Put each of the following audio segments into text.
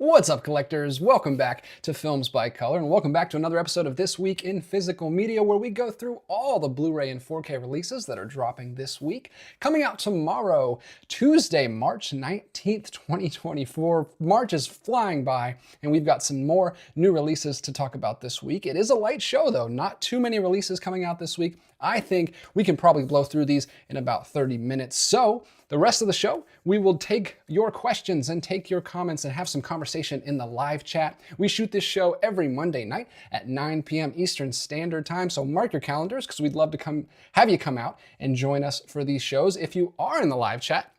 What's up, collectors? Welcome back to Films by Color, and welcome back to another episode of This Week in Physical Media, where we go through all the Blu-ray and 4K releases that are dropping this week. Coming out tomorrow, Tuesday, March 19th, 2024. March is flying by, and we've got some more new releases to talk about this week. It is a light show, though. Not too many releases coming out this week. I think we can probably blow through these in about 30 minutes. So the rest of the show, we will take your questions and take your comments and have some conversation in the live chat. We shoot this show every Monday night at 9 p.m. Eastern Standard Time. So mark your calendars, because we'd love to have you come out and join us for these shows. If you are in the live chat,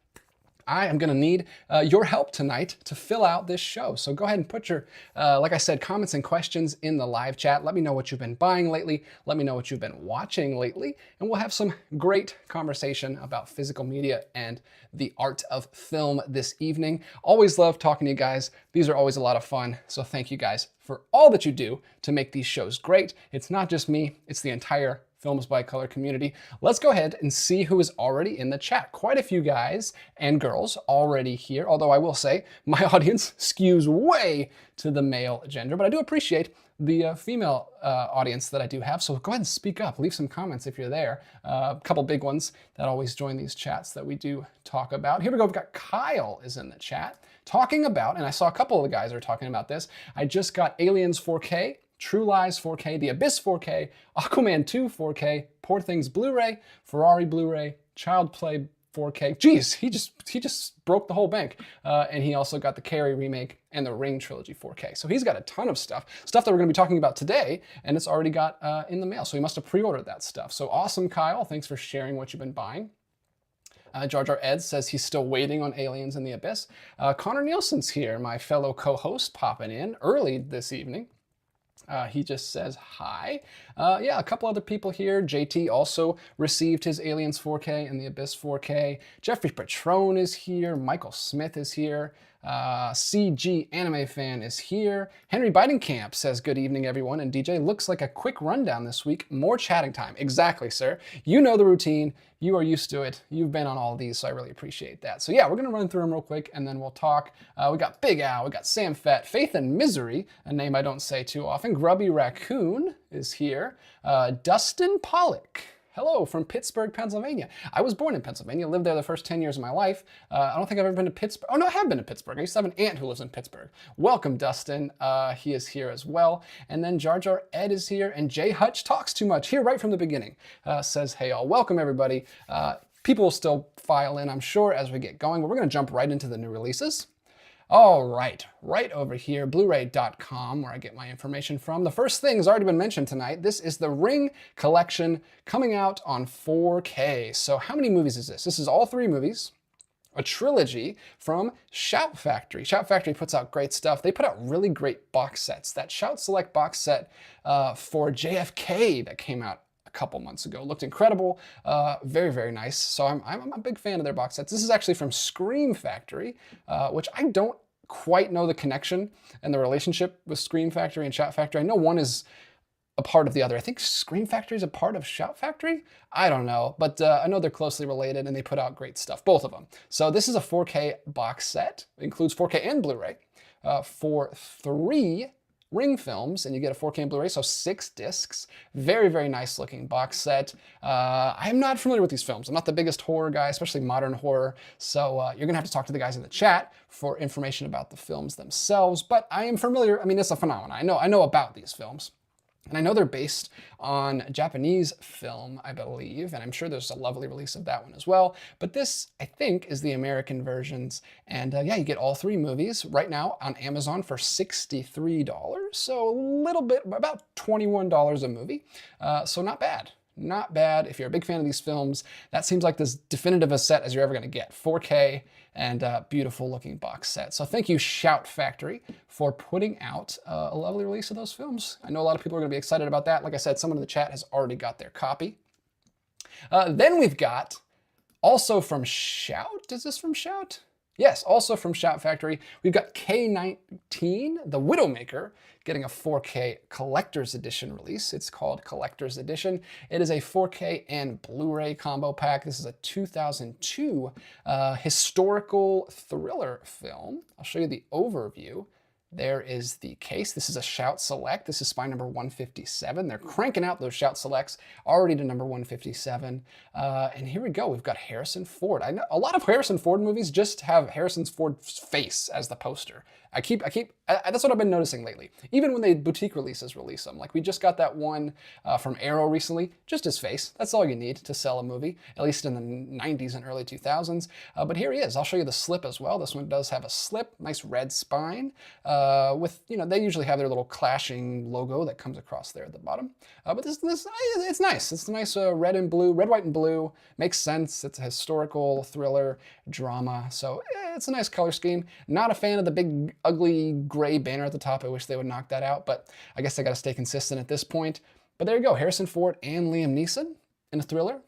I am going to need your help tonight to fill out this show. So go ahead and put your, like I said, comments and questions in the live chat. Let me know what you've been buying lately. Let me know what you've been watching lately. And we'll have some great conversation about physical media and the art of film this evening. Always love talking to you guys. These are always a lot of fun. So thank you guys for all that you do to make these shows great. It's not just me, it's the entire Films by Color community. Let's go ahead and see who is already in the chat. Quite a few guys and girls already here, although I will say my audience skews way to the male gender, but I do appreciate the female audience that I do have. So go ahead and speak up, leave some comments if you're there. A couple big ones that always join these chats that we do talk about. Here we go, we've got Kyle is in the chat talking about, and I saw a couple of the guys are talking about this. I just got Aliens 4K, True Lies 4K, The Abyss 4K, Aquaman 2 4K, Poor Things Blu-ray, Ferrari Blu-ray, Child Play 4K. Geez, he just broke the whole bank. And he also got the Carrie remake and the Ring trilogy 4K. So he's got a ton of stuff that we're going to be talking about today, and it's already got in the mail. So he must have pre-ordered that stuff. So awesome, Kyle. Thanks for sharing what you've been buying. Jar Jar Ed says he's still waiting on Aliens in the Abyss. Connor Nielsen's here, my fellow co-host, popping in early this evening. He just says hi. Yeah, a couple other people here. JT also received his Aliens 4K and the Abyss 4K. Jeffrey Patron is here. Michael Smith is here. CG Anime Fan is here. Henry Bidenkamp says, good evening, everyone. And DJ, looks like a quick rundown this week. More chatting time. Exactly, sir. You know the routine. You are used to it. You've been on all of these, so I really appreciate that. So yeah, we're going to run through them real quick, and then we'll talk. We got Big Al, we got Sam Fett, Faith and Misery, a name I don't say too often. Grubby Raccoon is here. Dustin Pollock. Hello from Pittsburgh, Pennsylvania. I was born in Pennsylvania, lived there the first 10 years of my life. I don't think I've ever been to Pittsburgh. Oh no, I have been to Pittsburgh. I used to have an aunt who lives in Pittsburgh. Welcome, Dustin. He is here as well. And then Jar Jar Ed is here, and Jay Hutch Talks Too Much, here right from the beginning, says, hey all. Welcome, everybody. People will still file in, I'm sure, as we get going, but we're gonna jump right into the new releases. All right over here, Blu-ray.com, where I get my information from. The first thing has already been mentioned tonight. This is the Ring Collection coming out on 4K. So how many movies is this? This is all 3 movies, a trilogy from Shout Factory. Shout Factory puts out great stuff. They put out really great box sets. That Shout Select box set for JFK that came out couple months ago. Looked incredible, very, very nice. So I'm a big fan of their box sets. This is actually from Scream Factory, which I don't quite know the connection and the relationship with Scream Factory and Shout Factory. I know one is a part of the other. I think Scream Factory is a part of Shout Factory. I don't know, but I know they're closely related and they put out great stuff, both of them. So this is a 4K box set. It includes 4K and Blu-ray for 3 Ring films, and you get a 4K and Blu-ray, so 6 discs. Very, very nice looking box set. I'm not familiar with these films. I'm not the biggest horror guy, especially modern horror, so you're gonna have to talk to the guys in the chat for information about the films themselves, but I am familiar. I mean, it's a phenomenon. I know about these films. And I know they're based on a Japanese film, I believe, and I'm sure there's a lovely release of that one as well. But this, I think, is the American versions. And yeah, you get all 3 movies right now on Amazon for $63. So a little bit, about $21 a movie. So not bad. Not bad. If you're a big fan of these films, that seems like as definitive a set as you're ever going to get. 4K and beautiful looking box set. So thank you, Shout Factory, for putting out a lovely release of those films. I know a lot of people are going to be excited about that. Like I said, someone in the chat has already got their copy. Then we've got, also from Shout, is this from Shout? Yes, also from Shout Factory, we've got K-19, The Widowmaker, getting a 4K Collector's Edition release. It's called Collector's Edition. It is a 4K and Blu-ray combo pack. This is a 2002 historical thriller film. I'll show you the overview There is the case. This is a Shout Select. This is spy number 157. They're cranking out those Shout Selects already to number 157. And here we go. We've got Harrison Ford. I know a lot of Harrison Ford movies just have Harrison Ford's face as the poster. That's what I've been noticing lately. Even when they boutique release them. Like we just got that one from Arrow recently, just his face. That's all you need to sell a movie, at least in the 90s and early 2000s. But here he is. I'll show you the slip as well. This one does have a slip, nice red spine with, they usually have their little clashing logo that comes across there at the bottom. But this it's nice. It's a nice red, white, and blue. Makes sense. It's a historical thriller drama. So it's a nice color scheme. Not a fan of the big ugly gray banner at the top. I wish they would knock that out, but I guess I got to stay consistent at this point. But there you go, Harrison Ford and Liam Neeson in a thriller.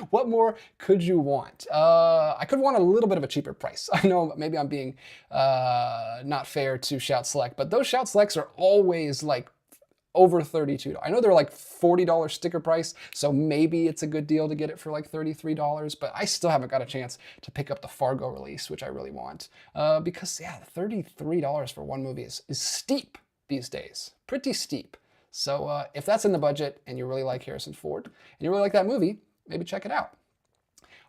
What more could you want? I could want a little bit of a cheaper price. I know maybe I'm being not fair to Shout Select, but those Shout Selects are always like over $32. I know they're like $40 sticker price, so maybe it's a good deal to get it for like $33, but I still haven't got a chance to pick up the Fargo release, which I really want. Because yeah, $33 for one movie is steep these days, pretty steep. So if that's in the budget and you really like Harrison Ford and you really like that movie, maybe check it out.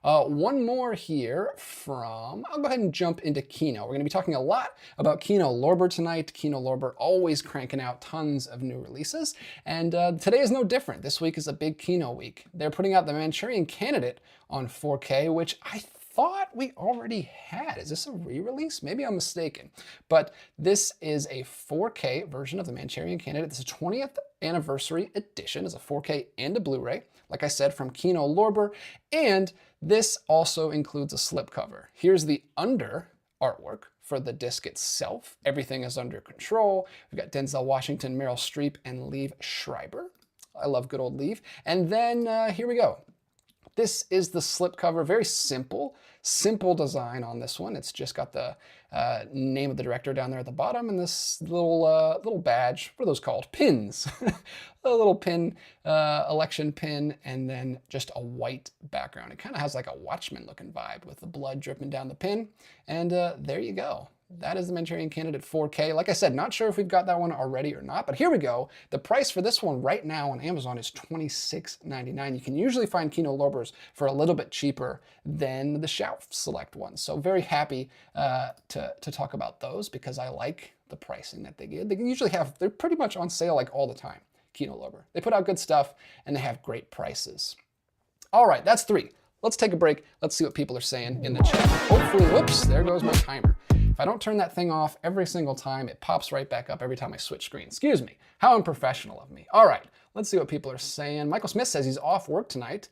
One more here from, I'll go ahead and jump into Kino. We're going to be talking a lot about Kino Lorber tonight. Kino Lorber always cranking out tons of new releases. And today is no different. This week is a big Kino week. They're putting out the Manchurian Candidate on 4K, which I thought we already had. Is this a re-release? Maybe I'm mistaken. But this is a 4K version of the Manchurian Candidate. This is a 20th anniversary edition. It's a 4K and a Blu-ray, like I said, from Kino Lorber. And this also includes a slipcover. Here's the under artwork for the disc itself. Everything is under control. We've got Denzel Washington, Meryl Streep, and Liev Schreiber. I love good old Liev. And then here we go. This is the slipcover. Very simple design on this one. It's just got the name of the director down there at the bottom and this little badge. What are those called? Pins. A little pin, election pin, and then just a white background. It kind of has like a Watchmen looking vibe with the blood dripping down the pin. And there you go. That is the Manchurian Candidate 4K. Like I said, not sure if we've got that one already or not, but here we go. The price for this one right now on Amazon is $26.99. You can usually find Kino Lorbers for a little bit cheaper than the Shout Select ones. So very happy to talk about those because I like the pricing that they give. They're pretty much on sale like all the time, Kino Lorber. They put out good stuff and they have great prices. All right, that's 3. Let's take a break. Let's see what people are saying in the chat. Hopefully, whoops, there goes my timer. If I don't turn that thing off every single time, it pops right back up every time I switch screens. Excuse me. How unprofessional of me. All right, let's see what people are saying. Michael Smith says he's off work tonight.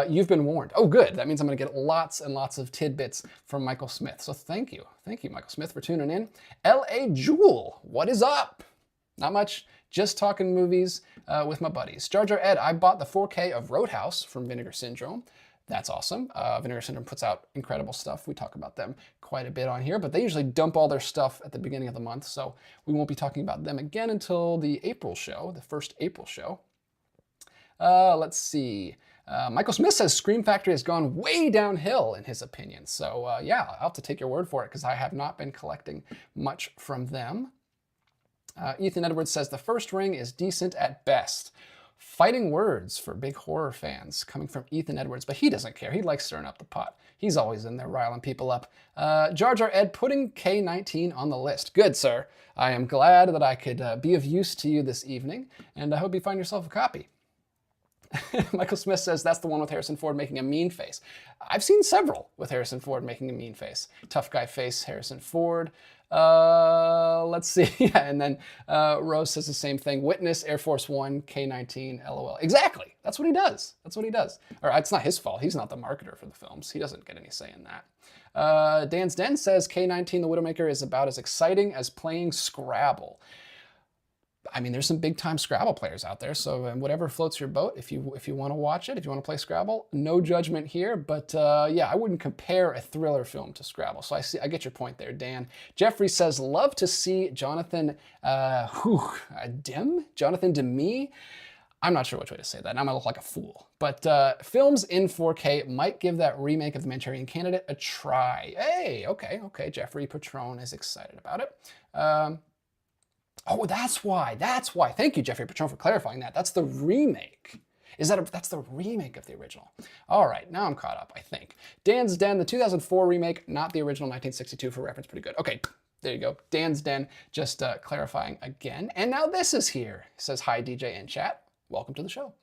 You've been warned. Oh, good. That means I'm going to get lots and lots of tidbits from Michael Smith. So thank you. Thank you, Michael Smith, for tuning in. L.A. Jewel, what is up? Not much. Just talking movies with my buddies. Jar Jar Ed, I bought the 4K of Roadhouse from Vinegar Syndrome. That's awesome. Vinegar Syndrome puts out incredible stuff. We talk about them quite a bit on here, but they usually dump all their stuff at the beginning of the month, so we won't be talking about them again until the April show, the first April show. Let's see. Michael Smith says Scream Factory has gone way downhill in his opinion. So yeah, I'll have to take your word for it because I have not been collecting much from them. Ethan Edwards says the first ring is decent at best. Fighting words for big horror fans coming from Ethan Edwards, but he doesn't care. He likes stirring up the pot. He's always in there riling people up. Jar Jar Ed putting K-19 on the list. Good, sir. I am glad that I could be of use to you this evening, and I hope you find yourself a copy. Michael Smith says that's the one with Harrison Ford making a mean face. I've seen several with Harrison Ford making a mean face. Tough guy face, Harrison Ford. Let's see. Yeah, and then Rose says the same thing. Witness, Air Force One, K-19, LOL. Exactly. That's what he does. That's what he does. Or it's not his fault. He's not the marketer for the films. He doesn't get any say in that. Dan's Den says K-19, The Widowmaker, is about as exciting as playing Scrabble. I mean, there's some big time Scrabble players out there, so whatever floats your boat, if you want to watch it, if you want to play Scrabble, no judgment here, but yeah, I wouldn't compare a thriller film to Scrabble, so I get your point there, Dan. Jeffrey says, love to see Jonathan Demme? I'm not sure which way to say that. Now I'm gonna look like a fool. But films in 4K might give that remake of The Manchurian Candidate a try. Hey, okay. Jeffrey Patron is excited about it. Oh, that's why. Thank you, Jeffrey Patron, for clarifying that. That's the remake. That's the remake of the original. All right, now I'm caught up, I think. Dan's Den, the 2004 remake, not the original 1962 for reference. Pretty good. Okay, there you go. Dan's Den, just clarifying again. And now this is here. It says, hi, DJ in chat. Welcome to the show.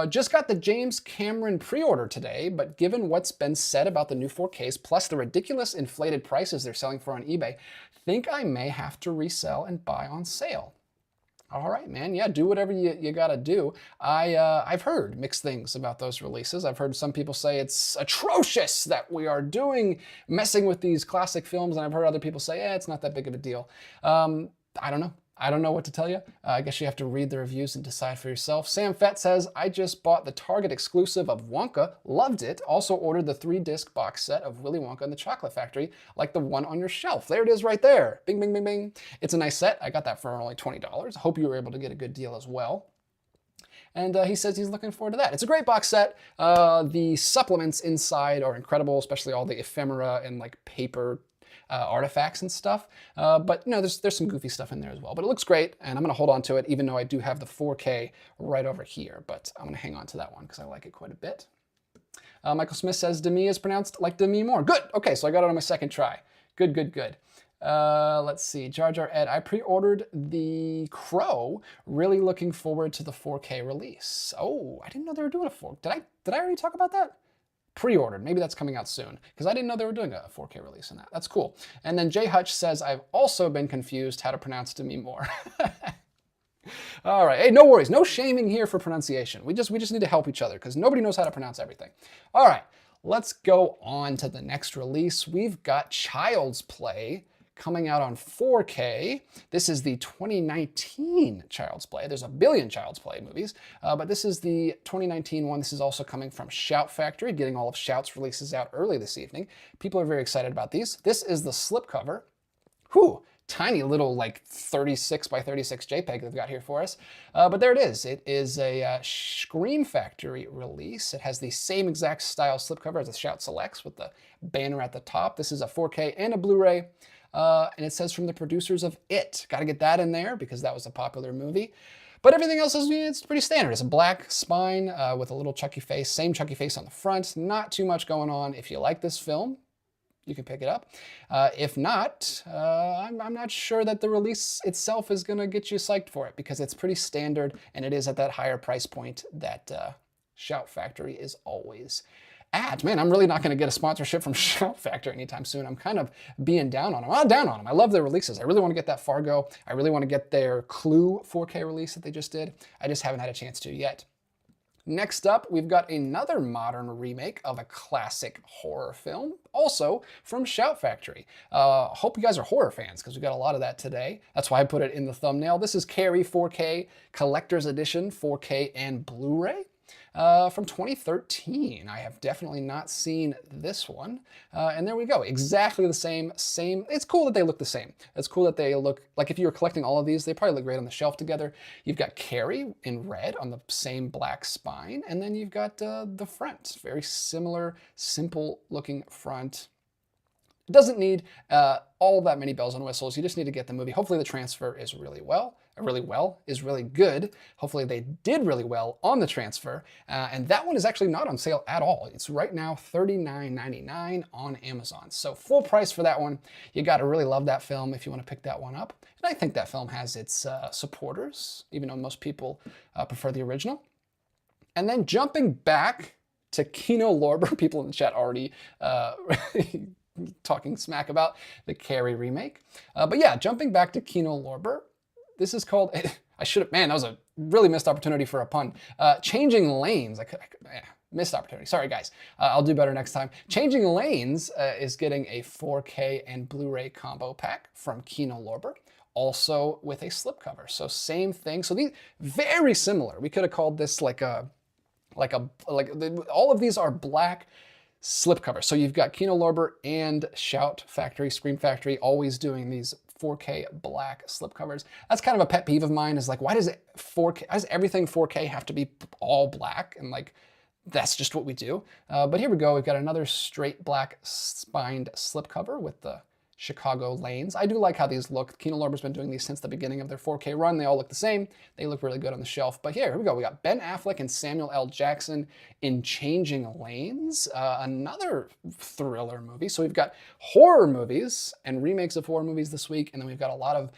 Just got the James Cameron pre-order today, but given what's been said about the new 4Ks, plus the ridiculous inflated prices they're selling for on eBay, think I may have to resell and buy on sale. All right, man. Yeah, do whatever you gotta do. I've heard mixed things about those releases. I've heard some people say it's atrocious that we are messing with these classic films, and I've heard other people say, it's not that big of a deal. I don't know. I don't know what to tell you. I guess you have to read the reviews and decide for yourself. Sam Fett says, I just bought the Target exclusive of Wonka, loved it. Also ordered the 3-disc box set of Willy Wonka and the Chocolate Factory, like the one on your shelf. There it is right there. Bing, bing, bing, bing. It's a nice set. I got that for only $20. Hope you were able to get a good deal as well. And he says he's looking forward to that. It's a great box set. The supplements inside are incredible, especially all the ephemera and like paper artifacts and stuff, but you know, there's some goofy stuff in there as well. But it looks great, and I'm gonna hold on to it, even though I do have the 4K right over here. But I'm gonna hang on to that one because I like it quite a bit. Michael Smith says Demi is pronounced like Demi Moore. Good. Okay, so I got it on my second try. Good. Let's see. Jar Jar Ed. I pre-ordered The Crow. Really looking forward to the 4K release. Oh, I didn't know they were doing a 4K. Did I already talk about that? Pre-ordered. Maybe that's coming out soon because I didn't know they were doing a 4K release in that. That's cool. And then Jay Hutch says, I've also been confused how to pronounce Demi Moore. All right. Hey, no worries. No shaming here for pronunciation. We just need to help each other because nobody knows how to pronounce everything. All right. Let's go on to the next release. We've got Child's Play coming out on 4K. This is the 2019 Child's Play. There's a billion Child's Play movies, but this is the 2019 one. This is also coming from Shout Factory, getting all of Shout's releases out early this evening. People are very excited about these. This is the slipcover. Whew, tiny little like 36 by 36 JPEG they've got here for us. But there it is. It is a Scream Factory release. It has the same exact style slipcover as the Shout Selects with the banner at the top. This is a 4K and a Blu-ray. And it says from the producers of It. Got to get that in there because that was a popular movie. But everything else is it's pretty standard. It's a black spine with a little Chucky face. Same Chucky face on the front. Not too much going on. If you like this film, you can pick it up. If not, I'm not sure that the release itself is going to get you psyched for it because it's pretty standard and it is at that higher price point that Shout Factory is always at. Man, I'm really not going to get a sponsorship from Shout Factory anytime soon. I'm kind of being down on them. I'm down on them. I love their releases. I really want to get that Fargo. I really want to get their Clue 4K release that they just did. I just haven't had a chance to yet. Next up, we've got another modern remake of a classic horror film, also from Shout Factory. Hope you guys are horror fans because we got a lot of that today. That's why I put it in the thumbnail. This is Carrie 4K Collector's Edition, 4K and Blu-ray. From 2013. I have definitely not seen this one. And there we go. Exactly the same. It's cool that they look the same. It's cool that they look, like if you were collecting all of these, they probably look great on the shelf together. You've got Carrie in red on the same black spine. And then you've got the front. Very similar, simple looking front. It doesn't need all that many bells and whistles. You just need to get the movie. Hopefully the transfer is really good. Hopefully they did really well on the transfer. And that one is actually not on sale at all. It's right now $39.99 on Amazon. So full price for that one. You got to really love that film if you want to pick that one up. And I think that film has its supporters, even though most people prefer the original. And then jumping back to Kino Lorber, people in the chat already talking smack about the Carrie remake. But yeah, jumping back to Kino Lorber, this is called, man, that was a really missed opportunity for a pun. Changing Lanes, missed opportunity. Sorry guys, I'll do better next time. Changing Lanes is getting a 4K and Blu-ray combo pack from Kino Lorber, also with a slipcover. So same thing. So these very similar. We could have called this like all of these are black slipcover. So you've got Kino Lorber and Shout Factory, Scream Factory, always doing these 4K black slipcovers. That's kind of a pet peeve of mine, is like, why does everything 4K have to be all black? And like, that's just what we do. But here we go. We've got another straight black spined slipcover with the Chicago lanes. I do like how these look. Kino Lorber's been doing these since the beginning of their 4K run. They all look the same. They look really good on the shelf. But here we go. We got Ben Affleck and Samuel L. Jackson in Changing Lanes, another thriller movie. So we've got horror movies and remakes of horror movies this week, and then we've got a lot of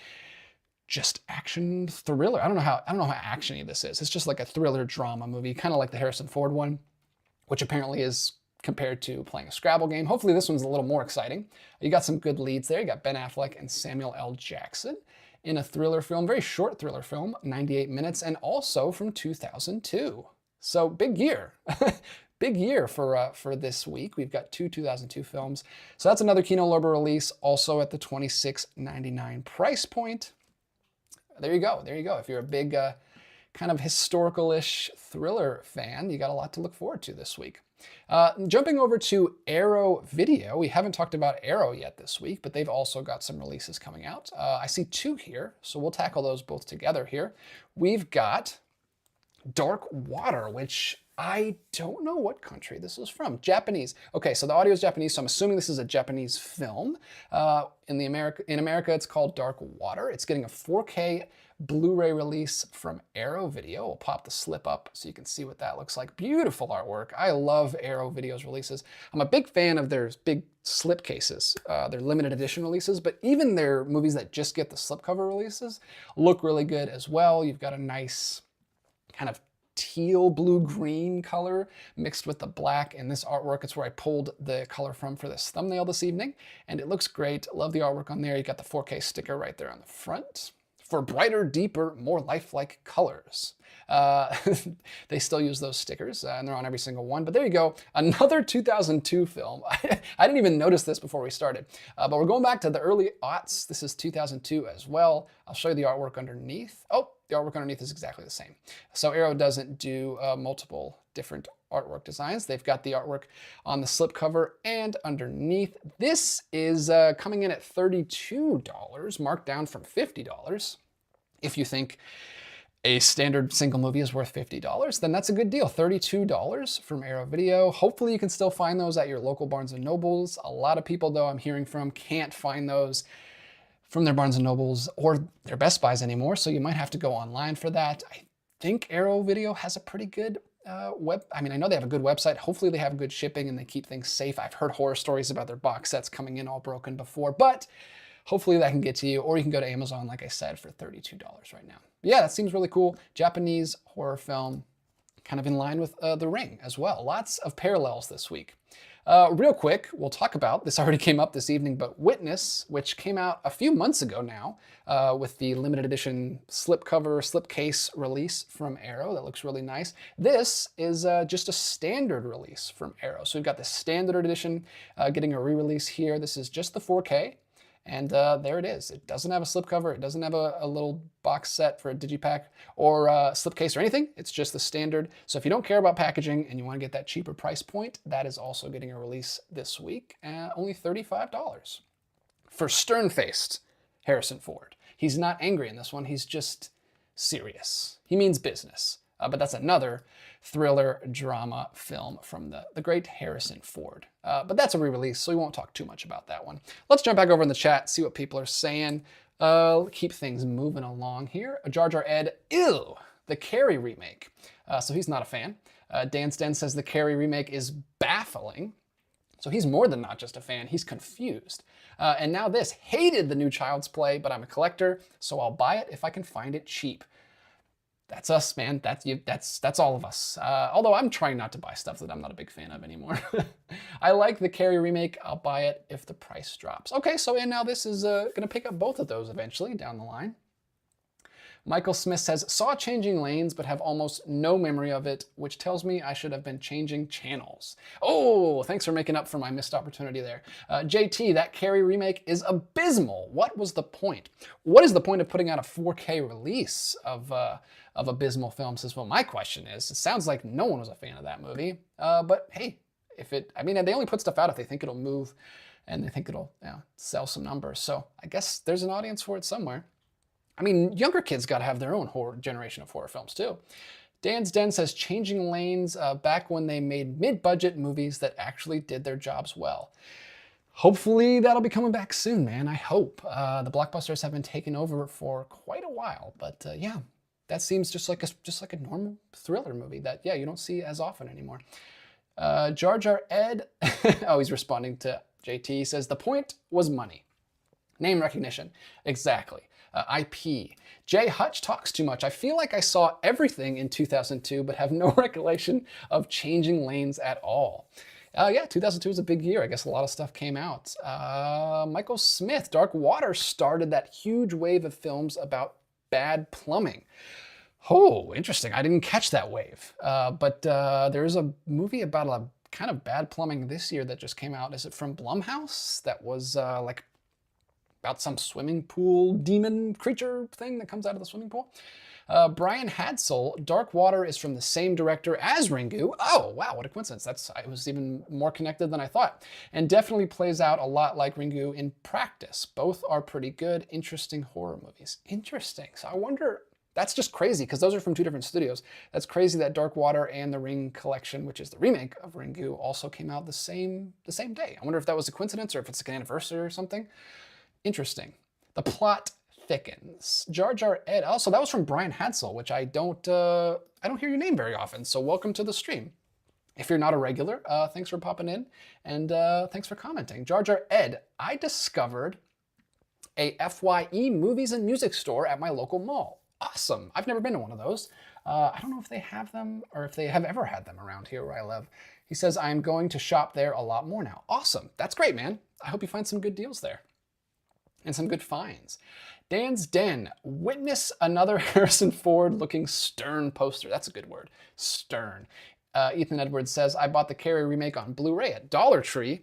just action thriller. I don't know how actiony this is. It's just like a thriller drama movie, kind of like the Harrison Ford one, which apparently is compared to playing a Scrabble game. Hopefully this one's a little more exciting. You got some good leads there. You got Ben Affleck and Samuel L. Jackson in a thriller film, very short thriller film, 98 minutes, and also from 2002. So big year. Big year for this week. We've got 2 2002 films. So that's another Kino Lorber release, also at the $26.99 price point. There you go. There you go. If you're a big kind of historical-ish thriller fan, you got a lot to look forward to this week. Jumping over to Arrow Video. We haven't talked about Arrow yet this week, but they've also got some releases coming out. I see 2 here, so we'll tackle those both together here. We've got Dark Water, which I don't know what country this is from. Japanese. Okay, so the audio is Japanese, so I'm assuming this is a Japanese film. In America, it's called Dark Water. It's getting a 4K Blu-ray release from Arrow Video. We'll pop the slip up so you can see what that looks like. Beautiful artwork. I love Arrow Video's releases. I'm a big fan of their big slip cases, their limited edition releases, but even their movies that just get the slipcover releases look really good as well. You've got a nice kind of teal blue-green color mixed with the black in this artwork. It's where I pulled the color from for this thumbnail this evening, and it looks great. Love the artwork on there. You got the 4K sticker right there on the front. For brighter, deeper, more lifelike colors. They still use those stickers, and they're on every single one. But there you go, another 2002 film. I didn't even notice this before we started, but we're going back to the early aughts. This is 2002 as well. I'll show you the artwork underneath. Oh, the artwork underneath is exactly the same. So Arrow doesn't do multiple different artwork designs. They've got the artwork on the slipcover and underneath. This is coming in at $32, marked down from $50. If you think a standard single movie is worth $50, then that's a good deal. $32 from Arrow Video. Hopefully you can still find those at your local Barnes & Nobles. A lot of people, though, I'm hearing from can't find those from their Barnes & Nobles or their Best Buys anymore, so you might have to go online for that. I think Arrow Video has a pretty good I know they have a good website. Hopefully they have good shipping and they keep things safe. I've heard horror stories about their box sets coming in all broken before, but hopefully that can get to you, or you can go to Amazon, like I said, for $32 right now. But yeah, that seems really cool. Japanese horror film, kind of in line with The Ring as well. Lots of parallels this week. Real quick, we'll talk about, this already came up this evening, but Witness, which came out a few months ago now with the limited edition slipcase release from Arrow. That looks really nice. This is just a standard release from Arrow. So we've got the standard edition getting a re-release here. This is just the 4K. And there it is. It doesn't have a slipcover. It doesn't have a little box set for a digipack or a slipcase or anything. It's just the standard. So if you don't care about packaging and you want to get that cheaper price point, that is also getting a release this week at only $35. For stern-faced Harrison Ford. He's not angry in this one. He's just serious. He means business. But that's another thriller drama film from the great Harrison Ford. But that's a re-release, so we won't talk too much about that one. Let's jump back over in the chat, see what people are saying. Keep things moving along here. Jar Jar Ed, ew, the Carrie remake. So he's not a fan. Dan Sten says the Carrie remake is baffling. So he's more than not just a fan, he's confused. And now this, hated the new Child's Play, but I'm a collector, so I'll buy it if I can find it cheap. That's us, man. That's you. That's all of us. Although I'm trying not to buy stuff that I'm not a big fan of anymore. I like the Carrie remake. I'll buy it if the price drops. Okay, so and now this is going to pick up both of those eventually down the line. Michael Smith says, saw Changing Lanes, but have almost no memory of it, which tells me I should have been changing channels. Oh, thanks for making up for my missed opportunity there. JT, that Carrie remake is abysmal. What was the point? What is the point of putting out a 4K release of abysmal films? Is what my question is. It sounds like no one was a fan of that movie, but hey, if it, I mean, they only put stuff out if they think it'll move and they think it'll, you know, sell some numbers. So I guess there's an audience for it somewhere. I mean, younger kids got to have their own horror generation of horror films too. Dan's Den says changing lanes back when they made mid-budget movies that actually did their jobs well. Hopefully that'll be coming back soon, man. I hope. The blockbusters have been taken over for quite a while, but yeah, that seems just like a normal thriller movie that, yeah, you don't see as often anymore. Jar Jar Ed, oh, he's responding to JT. He says the point was money, name recognition, exactly. IP. Jay Hutch talks too much. I feel like I saw everything in 2002, but have no recollection of changing lanes at all. Yeah, 2002 was a big year. I guess a lot of stuff came out. Michael Smith, Dark Water started that huge wave of films about bad plumbing. Oh, interesting. I didn't catch that wave. But there's a movie about a kind of bad plumbing this year that just came out. Is it from Blumhouse? That was like about some swimming pool demon creature thing that comes out of the swimming pool. Brian Hadsel, Dark Water is from the same director as Ringu. Oh, wow, what a coincidence. It was even more connected than I thought. And definitely plays out a lot like Ringu in practice. Both are pretty good, interesting horror movies. Interesting. So I wonder, that's just crazy because those are from two different studios. That's crazy that Dark Water and the Ring Collection, which is the remake of Ringu, also came out the same day. I wonder if that was a coincidence or if it's like an anniversary or something. Interesting. The plot thickens. Jar Jar Ed. Oh, so that was from Brian Hadsel, which I don't hear your name very often. So welcome to the stream. If you're not a regular, thanks for popping in and thanks for commenting. Jar Jar Ed. I discovered a FYE movies and music store at my local mall. Awesome. I've never been to one of those. I don't know if they have them or if they have ever had them around here where I live. He says I'm going to shop there a lot more now. Awesome. That's great, man. I hope you find some good deals there. And some good finds. Dan's Den. Witness another Harrison Ford looking stern poster. That's a good word. Stern. Ethan Edwards says, I bought the Carrie remake on Blu-ray at Dollar Tree.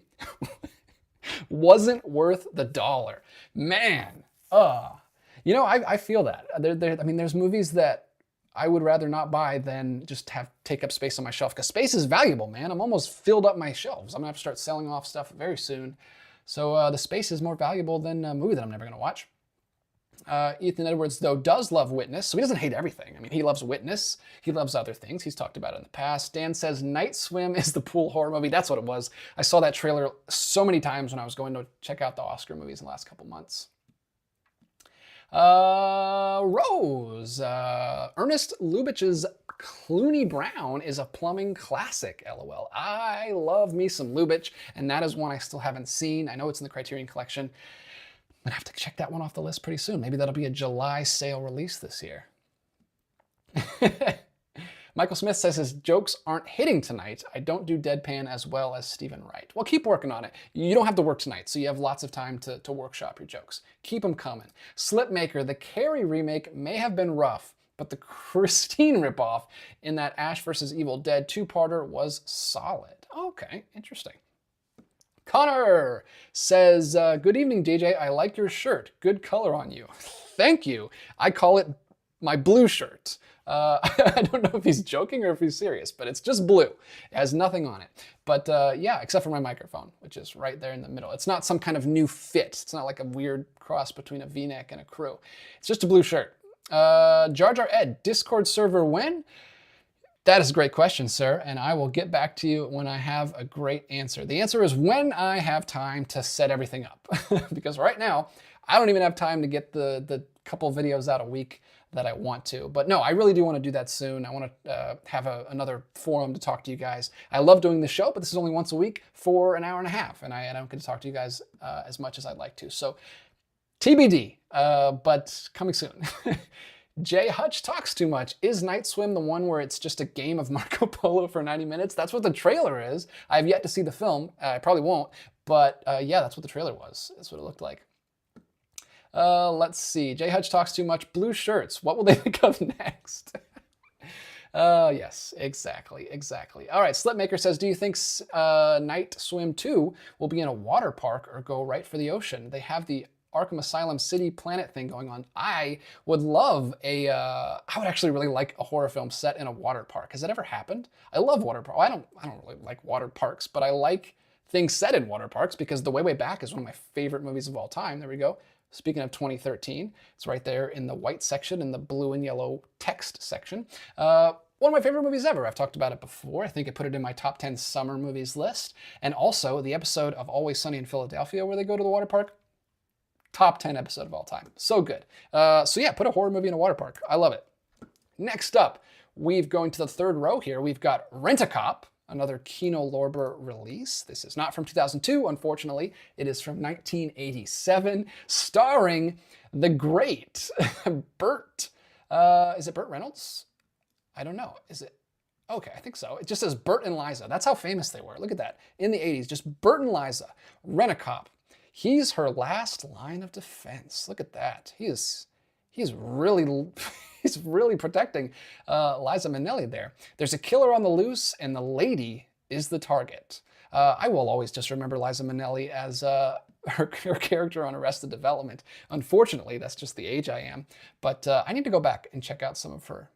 Wasn't worth the dollar. Man. You know, I feel that. I mean, there's movies that I would rather not buy than just take up space on my shelf. Because space is valuable, man. I'm almost filled up my shelves. I'm going to have to start selling off stuff very soon. So the space is more valuable than a movie that I'm never going to watch. Ethan Edwards, though, does love Witness, so he doesn't hate everything. I mean, he loves Witness. He loves other things. He's talked about it in the past. Dan says Night Swim is the pool horror movie. That's what it was. I saw that trailer so many times when I was going to check out the Oscar movies in the last couple months. Rose. Ernest Lubitsch's Clooney Brown is a plumbing classic, LOL. I love me some Lubitsch, and that is one I still haven't seen. I know it's in the Criterion Collection. I'm gonna have to check that one off the list pretty soon. Maybe that'll be a July sale release this year. Michael Smith says his jokes aren't hitting tonight. I don't do deadpan as well as Stephen Wright. Well, keep working on it. You don't have to work tonight, so you have lots of time to workshop your jokes. Keep them coming. Slipmaker, the Carrie remake may have been rough, but the Christine ripoff in that Ash vs. Evil Dead two-parter was solid. Okay, interesting. Connor says, good evening, DJ. I like your shirt. Good color on you. Thank you. I call it my blue shirt. I don't know if he's joking or if he's serious, but it's just blue. It has nothing on it. But yeah, except for my microphone, which is right there in the middle. It's not some kind of new fit. It's not like a weird cross between a V-neck and a crew. It's just a blue shirt. Jar Jar Ed, Discord server when? That is a great question, sir, and I will get back to you when I have a great answer. The answer is when I have time to set everything up. Because right now, I don't even have time to get the couple videos out a week that I want to. But no, I really do want to do that soon. I want to have another forum to talk to you guys. I love doing the show, but this is only once a week for an hour and a half, and I don't get to talk to you guys as much as I'd like to. So TBD, but coming soon. Jay Hutch talks too much. Is Night Swim the one where it's just a game of Marco Polo for 90 minutes? That's what the trailer is. I have yet to see the film. I probably won't, but yeah, that's what the trailer was. That's what it looked like. Let's see. Jay Hutch talks too much. Blue shirts. What will they think of next? Yes, exactly. All right, Slipmaker says, do you think Night Swim 2 will be in a water park or go right for the ocean? They have the Arkham Asylum City Planet thing going on. I would love I would actually really like a horror film set in a water park. Has that ever happened? I love water parks. I don't really like water parks, but I like things set in water parks because The Way Back is one of my favorite movies of all time. There we go. Speaking of 2013, it's right there in the white section, in the blue and yellow text section. One of my favorite movies ever. I've talked about it before. I think I put it in my top 10 summer movies list. And also the episode of Always Sunny in Philadelphia where they go to the water park. Top 10 episode of all time. So good. So yeah, put a horror movie in a water park. I love it. Next up, we've going to the third row here. We've got Rent-A-Cop, another Kino Lorber release. This is not from 2002, unfortunately. It is from 1987, starring the great Burt. Is it Burt Reynolds? I don't know. Is it? Okay, I think so. It just says Burt and Liza. That's how famous they were. Look at that. In the 80s, just Burt and Liza. Rent-A-Cop. He's her last line of defense. Look at that. He's really he's really protecting Liza Minnelli there. There's a killer on the loose, and the lady is the target. I will always just remember Liza Minnelli as her character on Arrested Development. Unfortunately, that's just the age I am. But I need to go back and check out some of her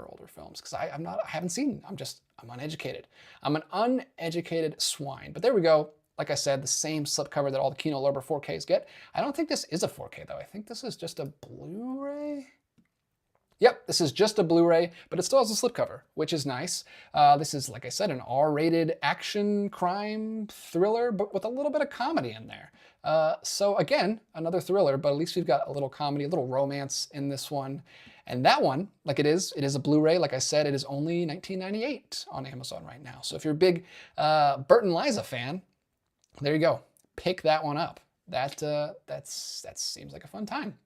older films because I haven't seen. I'm uneducated. I'm an uneducated swine. But there we go. Like I said, the same slipcover that all the Kino Lorber 4Ks get. I don't think this is a 4K though. I think this is just a Blu-ray. Yep, this is just a Blu-ray, but it still has a slipcover, which is nice. This is, like I said, an R-rated action crime thriller, but with a little bit of comedy in there. So again, another thriller, but at least we've got a little comedy, a little romance in this one. And that one, like it is a Blu-ray. Like I said, it is only $19.98 on Amazon right now. So if you're a big Burt and Liza fan, there you go. Pick that one up. That seems like a fun time.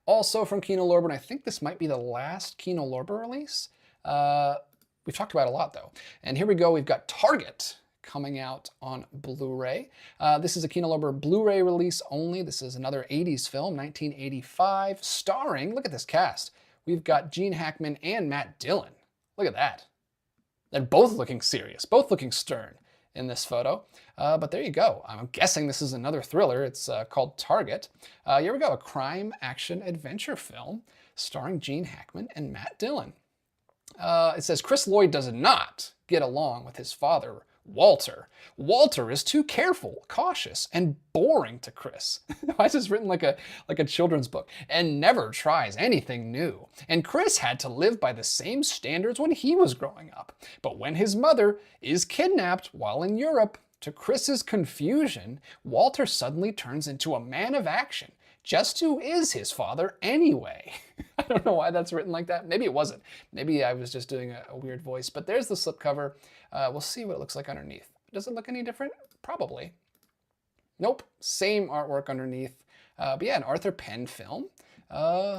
Also from Kino Lorber, and I think this might be the last Kino Lorber release. We've talked about it a lot though. And here we go. We've got Target coming out on Blu-ray. This is a Kino Lorber Blu-ray release only. This is another 80s film, 1985, starring, look at this cast. We've got Gene Hackman and Matt Dillon. Look at that. They're both looking serious, both looking stern in this photo. But there you go. I'm guessing this is another thriller. It's called Target. Here we go, a crime action adventure film starring Gene Hackman and Matt Dillon. It says Chris Lloyd does not get along with his father, Walter. Walter is too careful, cautious, and boring to Chris. Why is this written like a children's book? And never tries anything new. And Chris had to live by the same standards when he was growing up. But when his mother is kidnapped while in Europe, to Chris's confusion, Walter suddenly turns into a man of action. Just who is his father anyway? I don't know why that's written like that. Maybe it wasn't. Maybe I was just doing a weird voice. But there's the slipcover. We'll see what it looks like underneath. Does it look any different? Probably. Nope. Same artwork underneath. But yeah, an Arthur Penn film.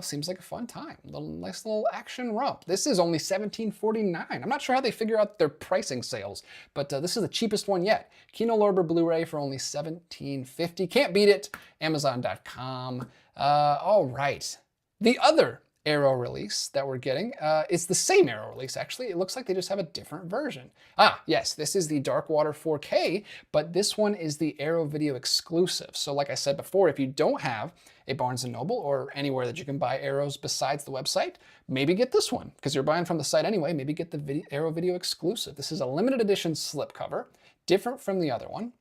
Seems like a fun time. Nice little action romp. This is only $17.49. I'm not sure how they figure out their pricing sales, but this is the cheapest one yet. Kino Lorber Blu-ray for only $17.50. Can't beat it. Amazon.com. All right. The other Arrow release that we're getting is the same Arrow release, actually. It looks like they just have a different version. Ah, yes, this is the Dark Water 4K, but this one is the Arrow Video exclusive. So like I said before, if you don't have a Barnes & Noble or anywhere that you can buy Arrows besides the website, maybe get this one, because you're buying from the site anyway. Maybe get the Arrow Video exclusive. This is a limited edition slipcover, different from the other one.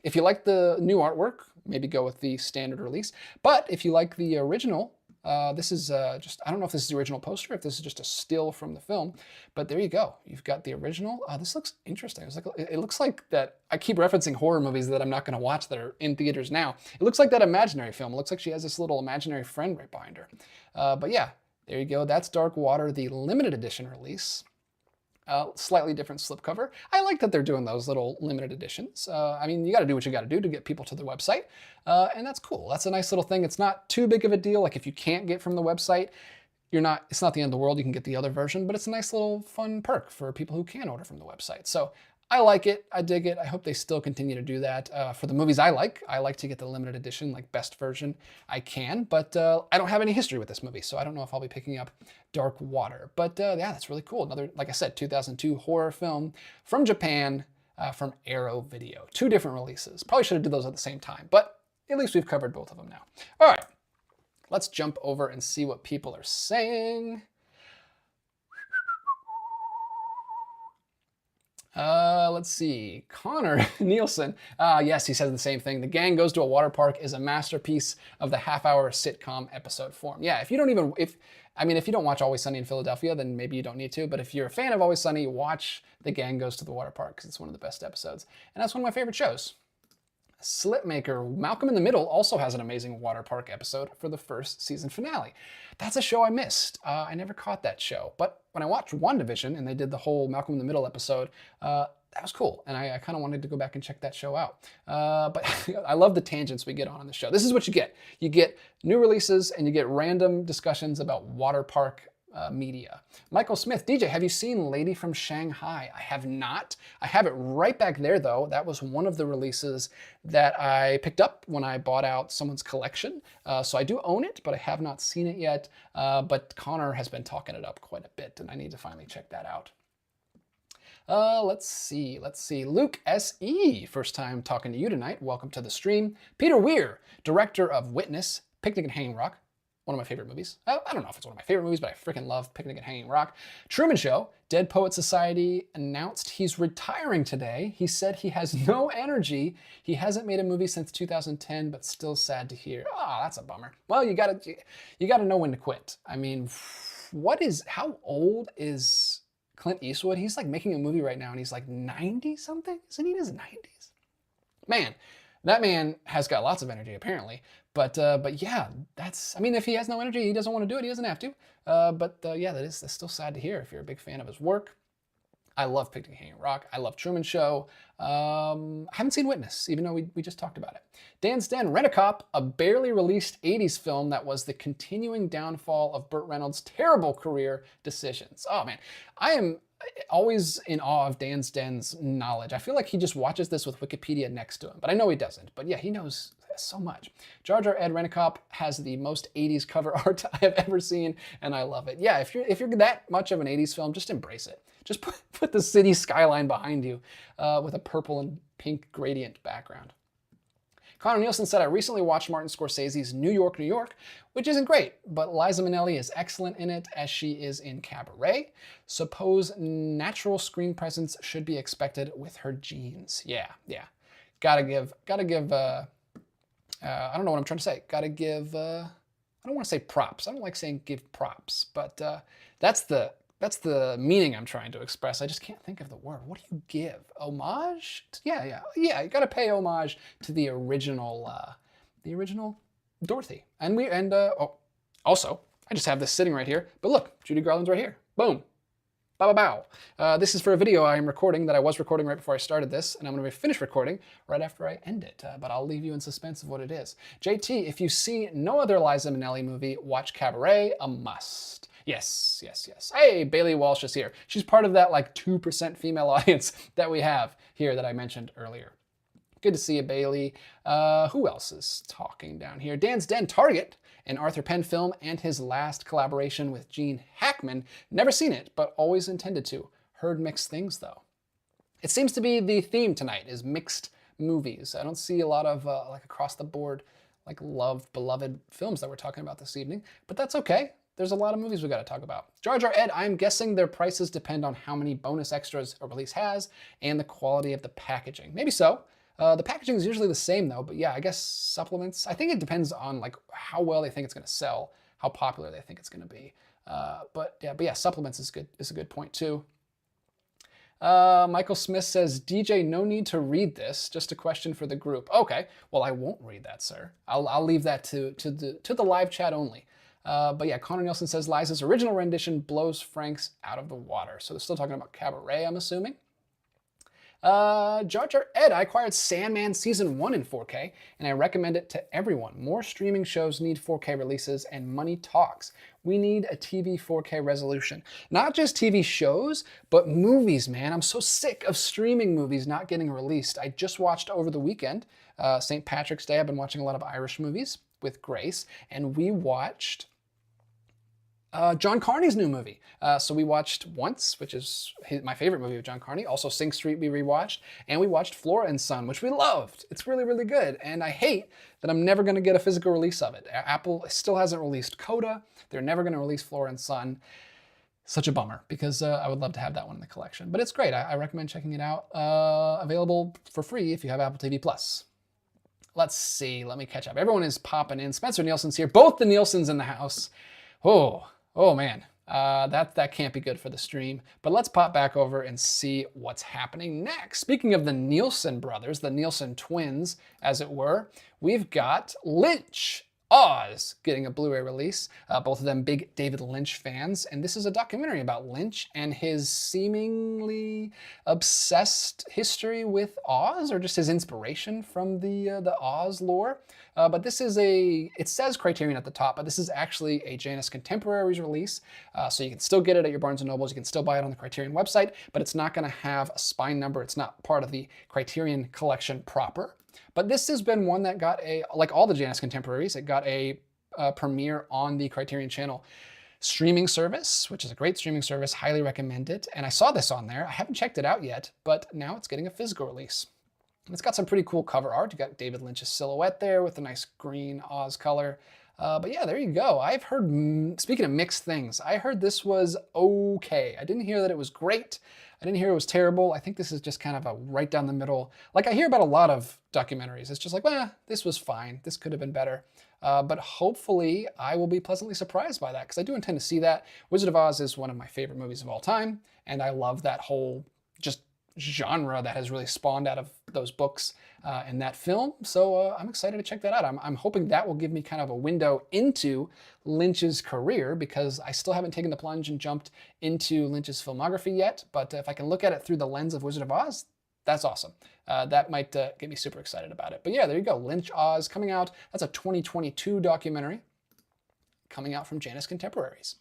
If you like the new artwork, maybe go with the standard release. But if you like the original, this is just, I don't know if this is the original poster, if this is just a still from the film, but there you go. You've got the original. This looks interesting. It looks like that, I keep referencing horror movies that I'm not going to watch that are in theaters now. It looks like that Imaginary film. It looks like she has this little imaginary friend right behind her. But yeah, there you go. That's Dark Water, the limited edition release. Slightly different slipcover. I like that they're doing those little limited editions. I mean, you got to do what you got to do to get people to the website, and that's cool. That's a nice little thing. It's not too big of a deal. Like if you can't get from the website, it's not the end of the world. You can get the other version, but it's a nice little fun perk for people who can order from the website. So I like it. I dig it. I hope they still continue to do that. For the movies I like to get the limited edition, like best version I can, but I don't have any history with this movie, so I don't know if I'll be picking up Dark Water. But yeah, that's really cool. Another, like I said, 2002 horror film from Japan, from Arrow Video. Two different releases. Probably should have did those at the same time, but at least we've covered both of them now. All right, let's jump over and see what people are saying. Let's see. Connor Nielsen. Yes, he says the same thing. The Gang Goes to a Water Park is a masterpiece of the half-hour sitcom episode form. Yeah, if you don't watch Always Sunny in Philadelphia, then maybe you don't need to. But if you're a fan of Always Sunny, watch The Gang Goes to the Water Park because it's one of the best episodes. And that's one of my favorite shows. Slipmaker, Malcolm in the Middle also has an amazing water park episode for the first season finale. That's a show I missed. I never caught that show. But when I watched WandaVision and they did the whole Malcolm in the Middle episode, that was cool. And I kind of wanted to go back and check that show out. But I love the tangents we get on the show. This is what you get. You get new releases and you get random discussions about water park media. Michael Smith, DJ, have you seen Lady from Shanghai? I have not. I have it right back there though. That was one of the releases that I picked up when I bought out someone's collection. So I do own it, but I have not seen it yet. But Connor has been talking it up quite a bit and I need to finally check that out. Let's see. Luke S.E., first time talking to you tonight. Welcome to the stream. Peter Weir, director of Witness, Picnic at Hanging Rock. One of my favorite movies. I don't know if it's one of my favorite movies, but I freaking love Picnic at Hanging Rock. Truman Show, Dead Poet Society announced he's retiring today. He said he has no energy. He hasn't made a movie since 2010, but still sad to hear. Oh, that's a bummer. Well, you gotta know when to quit. I mean, how old is Clint Eastwood? He's like making a movie right now and he's like 90 something. Isn't he in his 90s? Man, that man has got lots of energy apparently. But yeah, if he has no energy, he doesn't want to do it, he doesn't have to. Yeah, that's still sad to hear if you're a big fan of his work. I love Picnic at Hanging Rock. I love Truman Show. I haven't seen Witness, even though we just talked about it. Dan's Den, Rent-A-Cop, a barely released 80s film that was the continuing downfall of Burt Reynolds' terrible career decisions. Oh man, I am always in awe of Dan's Den's knowledge. I feel like he just watches this with Wikipedia next to him, but I know he doesn't. But yeah, he knows so much. Jar Jar Ed Rent-A-Cop has the most 80s cover art I have ever seen, and I love it. Yeah, if you're that much of an 80s film, just embrace it. Just put the city skyline behind you with a purple and pink gradient background. Connor Nielsen said, I recently watched Martin Scorsese's New York, New York, which isn't great, but Liza Minnelli is excellent in it as she is in Cabaret. Suppose natural screen presence should be expected with her genes. Yeah. Gotta give, I don't know what I'm trying to say. Gotta give, I don't want to say props. I don't like saying give props, but that's the meaning I'm trying to express. I just can't think of the word. What do you give? Homage? Yeah. You gotta pay homage to the original Dorothy. And also, I just have this sitting right here. But look, Judy Garland's right here. Boom. Bow. This is for a video I am recording that I was recording right before I started this, and I'm going to finish recording right after I end it, but I'll leave you in suspense of what it is. JT, if you see no other Liza Minnelli movie, watch Cabaret, a must. Yes. Hey, Bailey Walsh is here. She's part of that like 2% female audience that we have here that I mentioned earlier. Good to see you, Bailey. Who else is talking down here? Dan's Den, Target, an Arthur Penn film and his last collaboration with Gene Hackman. Never seen it, but always intended to. Heard mixed things, though. It seems to be the theme tonight, is mixed movies. I don't see a lot of like across the board, like beloved films that we're talking about this evening, but that's okay. There's a lot of movies we got to talk about. Jar Jar Ed, I'm guessing their prices depend on how many bonus extras a release has and the quality of the packaging. Maybe so. The packaging is usually the same though, but yeah, I guess supplements. I think it depends on like how well they think it's going to sell, how popular they think it's going to be. But yeah, supplements is good. Is a good point too. Michael Smith says, DJ, no need to read this. Just a question for the group. Okay, well I won't read that, sir. I'll leave that to the live chat only. But yeah, Connor Nielsen says Liza's original rendition blows Frank's out of the water. So they're still talking about Cabaret, I'm assuming. Jar Jar Ed, I acquired Sandman Season 1 in 4K, and I recommend it to everyone. More streaming shows need 4K releases, and money talks. We need a TV 4K resolution. Not just TV shows, but movies, man. I'm so sick of streaming movies not getting released. I just watched over the weekend, St. Patrick's Day. I've been watching a lot of Irish movies with Grace, and we watched John Carney's new movie. So we watched Once, which is my favorite movie of John Carney. Also Sing Street we rewatched. And we watched Flora and Son, which we loved. It's really, really good. And I hate that I'm never going to get a physical release of it. Apple still hasn't released Coda. They're never going to release Flora and Son. Such a bummer, because I would love to have that one in the collection. But it's great. I recommend checking it out. Available for free if you have Apple TV+. Let's see. Let me catch up. Everyone is popping in. Spencer Nielsen's here. Both the Nielsens in the house. Oh man, that can't be good for the stream. But let's pop back over and see what's happening next. Speaking of the Nielsen brothers, the Nielsen twins, as it were, we've got Lynch, Oz, getting a Blu-ray release. Both of them big David Lynch fans, and this is a documentary about Lynch and his seemingly obsessed history with Oz, or just his inspiration from the Oz lore. But this is it says Criterion at the top, but this is actually a Janus Contemporaries release. So you can still get it at your Barnes & Nobles. You can still buy it on the Criterion website, but it's not going to have a spine number. It's not part of the Criterion collection proper. But this has been one that got like all the Janus Contemporaries, it got a premiere on the Criterion Channel streaming service, which is a great streaming service. Highly recommend it. And I saw this on there. I haven't checked it out yet, but now it's getting a physical release. And it's got some pretty cool cover art. You got David Lynch's silhouette there with a nice green Oz color. But yeah, there you go. I've heard, speaking of mixed things, I heard this was okay. I didn't hear that it was great. I didn't hear it was terrible. I think this is just kind of a right down the middle. Like I hear about a lot of documentaries. It's just like, well, this was fine. This could have been better. But hopefully I will be pleasantly surprised by that, because I do intend to see that. Wizard of Oz is one of my favorite movies of all time. And I love that whole just genre that has really spawned out of those books and that film. So I'm excited to check that out. I'm hoping that will give me kind of a window into Lynch's career, because I still haven't taken the plunge and jumped into Lynch's filmography yet. But if I can look at it through the lens of Wizard of Oz, that's awesome. That might get me super excited about it. But yeah, there you go. Lynch Oz coming out. That's a 2022 documentary coming out from Janus Contemporaries.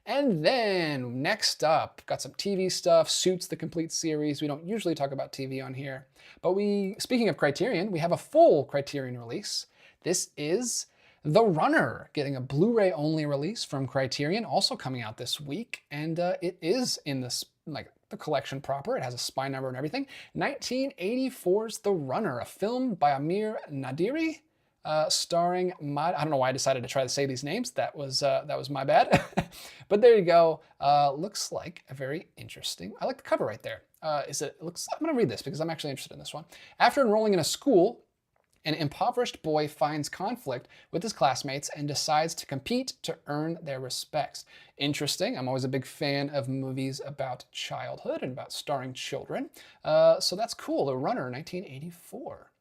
And then next up, got some TV stuff, Suits, the complete series. We don't usually talk about TV on here, but speaking of Criterion, we have a full Criterion release. This is The Runner, getting a Blu-ray only release from Criterion, also coming out this week. And it is in this, like, the collection proper. It has a spine number and everything. 1984's The Runner, a film by Amir Nadiri, starring I don't know why I decided to try to say these names. That was my bad. But there you go. Looks like a very interesting. I like the cover right there. I'm going to read this because I'm actually interested in this one. After enrolling in a school, an impoverished boy finds conflict with his classmates and decides to compete to earn their respects. Interesting. I'm always a big fan of movies about childhood and about starring children. So that's cool. The Runner, 1984.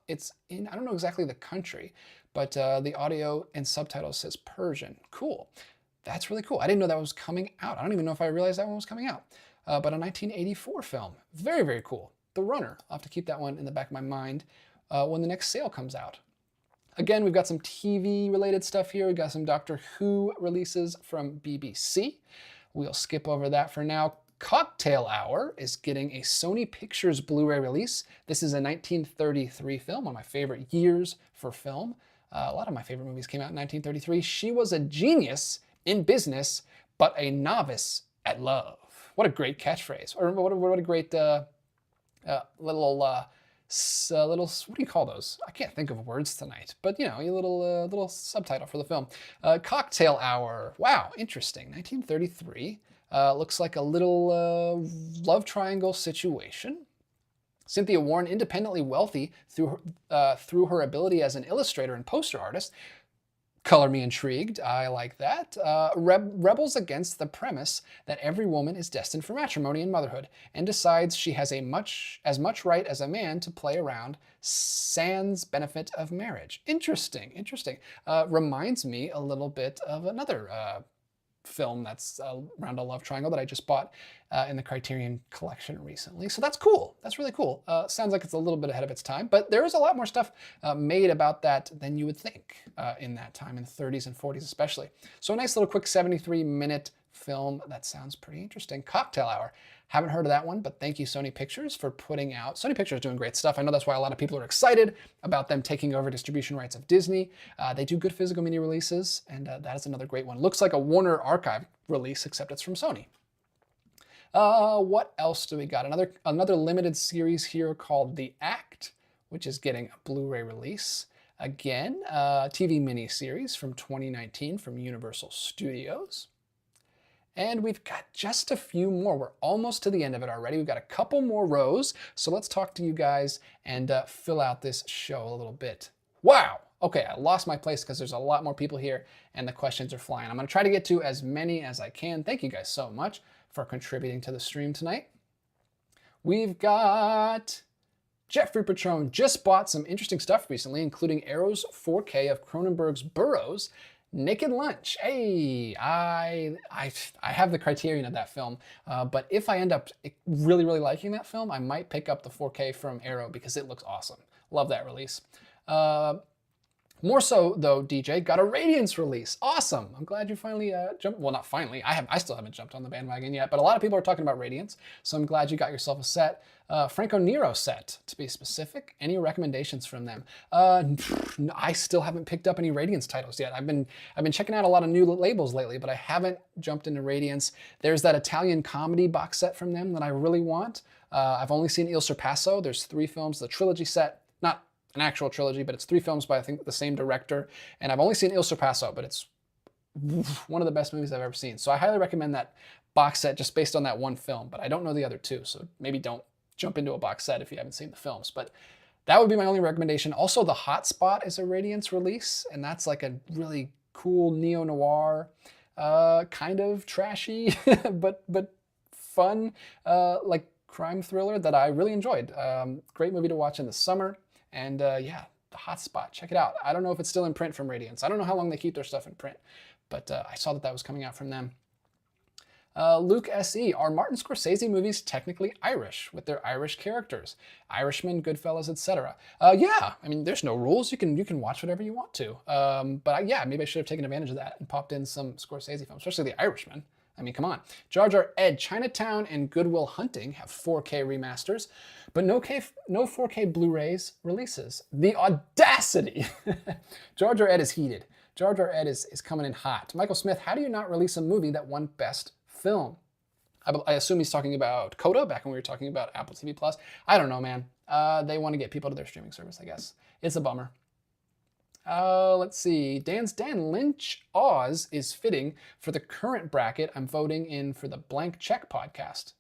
It's in, I don't know exactly the country, but the audio and subtitles says Persian. Cool. That's really cool. I didn't know that was coming out. I don't even know if I realized that one was coming out. But a 1984 film. Very, very cool. The Runner. I'll have to keep that one in the back of my mind when the next sale comes out. Again, we've got some TV related stuff here. We've got some Doctor Who releases from BBC. We'll skip over that for now. Cocktail Hour is getting a Sony Pictures Blu-ray release. This is a 1933 film, one of my favorite years for film. A lot of my favorite movies came out in 1933. She was a genius in business, but a novice at love. What a great catchphrase. Or what a great little, what do you call those? I can't think of words tonight, but you know, a little subtitle for the film. Cocktail Hour. Wow, interesting. 1933. Looks like a little love triangle situation. Cynthia Warren, independently wealthy through her ability as an illustrator and poster artist. Color me intrigued. I like that. Rebels against the premise that every woman is destined for matrimony and motherhood, and decides she has as much right as a man to play around sans benefit of marriage. Interesting, interesting. Reminds me a little bit of another film that's around a love triangle that I just bought in the Criterion collection recently. So that's cool. That's really cool. Sounds like it's a little bit ahead of its time, but there is a lot more stuff made about that than you would think in that time, in the 30s and 40s especially. So a nice little quick 73-minute film that sounds pretty interesting. Cocktail Hour. Haven't heard of that one, but thank you, Sony Pictures, for putting out. Sony Pictures is doing great stuff. I know that's why a lot of people are excited about them taking over distribution rights of Disney. They do good physical media releases, and that is another great one. Looks like a Warner Archive release, except it's from Sony. What else do we got? Another limited series here called The Act, which is getting a Blu-ray release. Again, TV miniseries from 2019 from Universal Studios. And we've got just a few more. We're almost to the end of it already. We've got a couple more rows. So let's talk to you guys and fill out this show a little bit. Wow. Okay, I lost my place because there's a lot more people here and the questions are flying. I'm going to try to get to as many as I can. Thank you guys so much for contributing to the stream tonight. We've got Jeffrey Patron just bought some interesting stuff recently, including Arrow's 4K of Cronenberg's Burroughs, Naked Lunch. Hey, I have the Criterion of that film, but if I end up really liking that film, I might pick up the 4K from Arrow because it looks awesome. Love that release. More so though, DJ got a Radiance release. Awesome. I'm glad you finally jumped. Well, not finally. I still haven't jumped on the bandwagon yet, but a lot of people are talking about Radiance, so I'm glad you got yourself a set. Franco Nero set, to be specific. Any recommendations from them? I still haven't picked up any Radiance titles yet. I've been checking out a lot of new labels lately, but I haven't jumped into Radiance. There's that Italian comedy box set from them that I really want. I've only seen Il Sorpasso. There's 3 films, the trilogy set, not an actual trilogy, but it's 3 films by I think the same director. And I've only seen Il Sorpasso, but it's one of the best movies I've ever seen. So I highly recommend that box set just based on that one film, but I don't know the other 2. So maybe don't jump into a box set if you haven't seen the films. But that would be my only recommendation. Also, The Hotspot is a Radiance release, and that's like a really cool neo-noir, kind of trashy, but fun, like crime thriller that I really enjoyed. Great movie to watch in the summer. And yeah, The Hotspot, check it out. I don't know if it's still in print from Radiance. I don't know how long they keep their stuff in print, but I saw that was coming out from them. Luke SE, are Martin Scorsese movies technically Irish with their Irish characters? Irishman, Goodfellas, etc. Yeah, I mean, there's no rules. You can watch whatever you want to. But yeah, maybe I should have taken advantage of that and popped in some Scorsese films, especially The Irishman. I mean, come on. Jar Jar Ed, Chinatown, and Good Will Hunting have 4K remasters, but no 4K Blu-rays releases. The audacity! Jar Jar Ed is heated. Jar Jar Ed is coming in hot. Michael Smith, how do you not release a movie that won Best Film? I assume he's talking about Coda, back when we were talking about Apple TV+. I don't know, man. They want to get people to their streaming service, I guess. It's a bummer. Let's see. Dan Lynch Oz is fitting for the current bracket I'm voting in for the Blank Check podcast.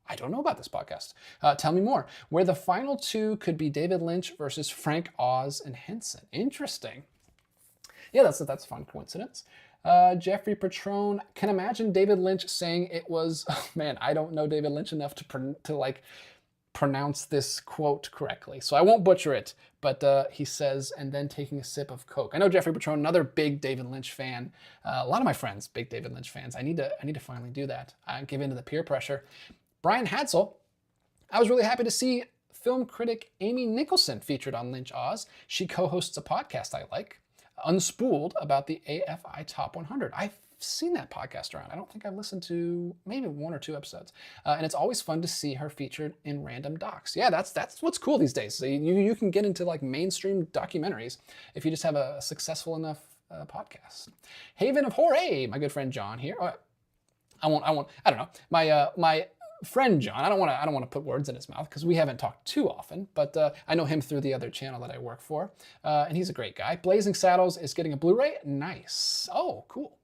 I don't know about this podcast. Tell me more. Where the final 2 could be David Lynch versus Frank Oz and Henson. Interesting. Yeah, that's a fun coincidence. Jeffrey Patron, can imagine David Lynch saying it was, oh man, I don't know David Lynch enough to like pronounce this quote correctly, so I won't butcher it, but he says, and then taking a sip of Coke. I know Jeffrey Patron, another big David Lynch fan. A lot of my friends, big David Lynch fans. I need to finally do that. I give in to the peer pressure. Brian Hadsel, I was really happy to see film critic Amy Nicholson featured on Lynch Oz. She co-hosts a podcast I like, Unspooled, about the AFI Top 100. I've seen that podcast around. I don't think I've listened to maybe 1 or 2 episodes. And it's always fun to see her featured in random docs. Yeah, that's what's cool these days. So you can get into like mainstream documentaries if you just have a successful enough podcast. Haven of Horror, my good friend John here. I don't know. My friend John, I don't want to put words in his mouth because we haven't talked too often, but I know him through the other channel that I work for, and he's a great guy. Blazing Saddles is getting a Blu-ray. Nice. Oh, cool.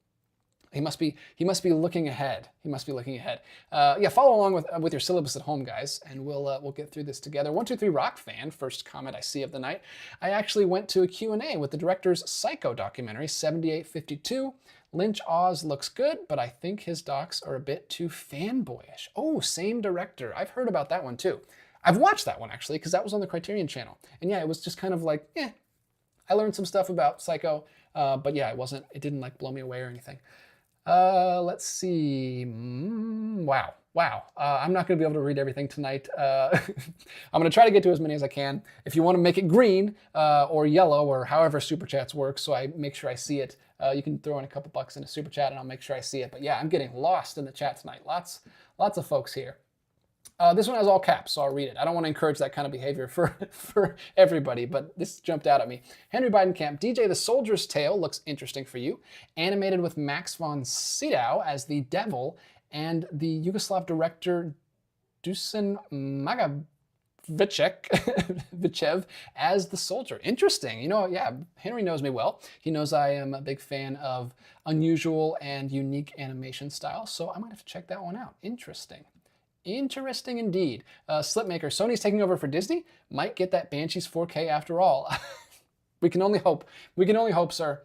He must be looking ahead. He must be looking ahead. Yeah, follow along with your syllabus at home, guys, and we'll get through this together. 123 Rock fan, first comment I see of the night. I actually went to a Q&A with the director's Psycho documentary, 7852. Lynch Oz looks good, but I think his docs are a bit too fanboyish. Oh, same director. I've heard about that one too. I've watched that one actually, because that was on the Criterion channel. And yeah, it was just kind of like, I learned some stuff about Psycho, but yeah, it didn't like blow me away or anything. Let's see. Wow. I'm not going to be able to read everything tonight. I'm going to try to get to as many as I can. If you want to make it green or yellow or however Super Chats work, so I make sure I see it, you can throw in a couple bucks in a super chat and I'll make sure I see it. But yeah, I'm getting lost in the chat tonight. Lots of folks here. This one has all caps, so I'll read it. I don't want to encourage that kind of behavior for everybody, but this jumped out at me. Henry Bidenkamp, DJ The Soldier's Tale looks interesting for you. Animated with Max von Sydow as the devil and the Yugoslav director Dusan Vichev as the soldier. Interesting. You know, yeah, Henry knows me well. He knows I am a big fan of unusual and unique animation styles, so I might have to check that one out. Interesting. Interesting indeed. Slipmaker, Sony's taking over for Disney. Might get that Banshees 4K after all. We can only hope. We can only hope, sir.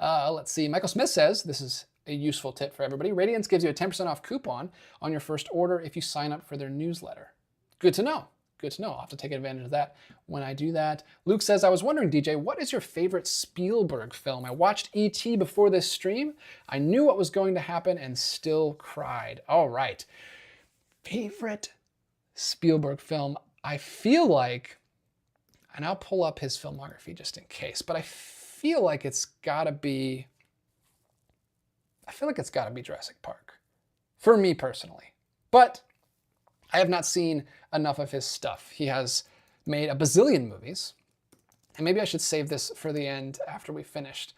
Let's see. Michael Smith says, this is a useful tip for everybody. Radiance gives you a 10% off coupon on your first order if you sign up for their newsletter. Good to know. Good to know. I'll have to take advantage of that when I do that. Luke says, I was wondering, DJ, what is your favorite Spielberg film? I watched E.T. before this stream. I knew what was going to happen and still cried. All right. Favorite Spielberg film? I feel like, and I'll pull up his filmography just in case, but I feel like it's gotta be Jurassic Park. For me personally. But I have not seen enough of his stuff. He has made a bazillion movies, and maybe I should save this for the end after we finished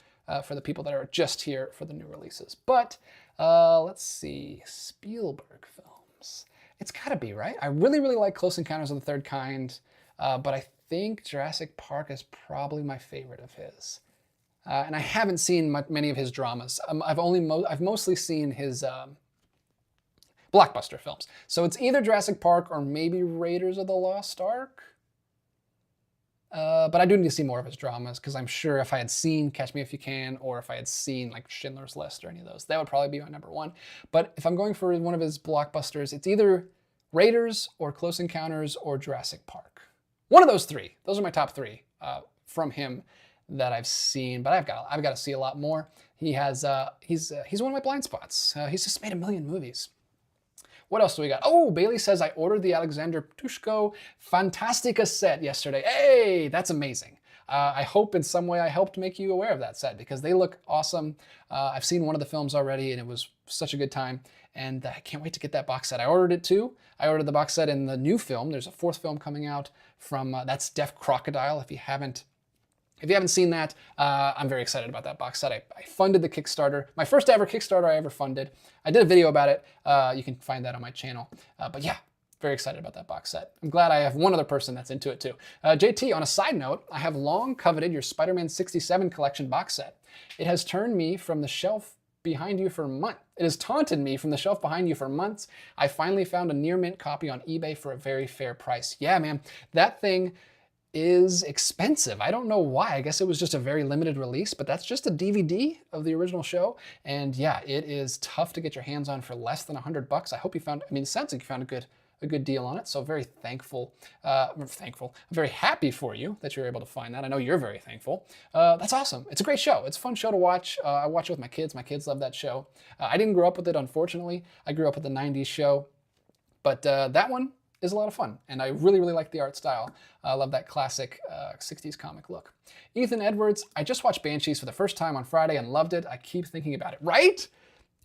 for the people that are just here for the new releases. But let's see, Spielberg films. It's gotta be, right? I really, really like Close Encounters of the Third Kind, but I think Jurassic Park is probably my favorite of his. And I haven't seen many of his dramas. I've mostly seen his blockbuster films. So it's either Jurassic Park or maybe Raiders of the Lost Ark. But I do need to see more of his dramas, because I'm sure if I had seen Catch Me If You Can, or if I had seen like Schindler's List or any of those, that would probably be my number one. But if I'm going for one of his blockbusters, it's either Raiders or Close Encounters or Jurassic Park. One of those three. Those are my top three from him that I've seen, but I've got to see a lot more. He's one of my blind spots. He's just made a million movies. What else do we got? Oh, Bailey says, I ordered the Alexander Ptushko Fantastica set yesterday. Hey, that's amazing. I hope in some way I helped make you aware of that set, because they look awesome. I've seen one of the films already, and it was such a good time. And I can't wait to get that box set. I ordered it too. I ordered the box set in the new film. There's a fourth film coming out from, that's Deaf Crocodile. If you haven't seen that, I'm very excited about that box set. I funded the Kickstarter, my first ever Kickstarter I ever funded. I did a video about it. You can find that on my channel. But yeah, very excited about that box set. I'm glad I have one other person that's into it too. JT, on a side note, I have long coveted your Spider-Man 67 collection box set. It has turned me from the shelf behind you for months. It has taunted me from the shelf behind you for months. I finally found a near mint copy on eBay for a very fair price. Yeah, man, that thing is expensive. I don't know why. I guess it was just a very limited release, but that's just a DVD of the original show. And yeah, it is tough to get your hands on for less than $100. I hope you found, it sounds like you found a good deal on it. So very thankful, I'm very happy for you that you're able to find that. I know you're very thankful. That's awesome. It's a great show. It's a fun show to watch. I watch it with my kids. My kids love that show. I didn't grow up with it, unfortunately. I grew up with the 90s show, but that one is a lot of fun, and I really, really like the art style. I love that classic 60s comic look. Ethan Edwards, I just watched Banshees for the first time on Friday and loved it. I keep thinking about it. Right?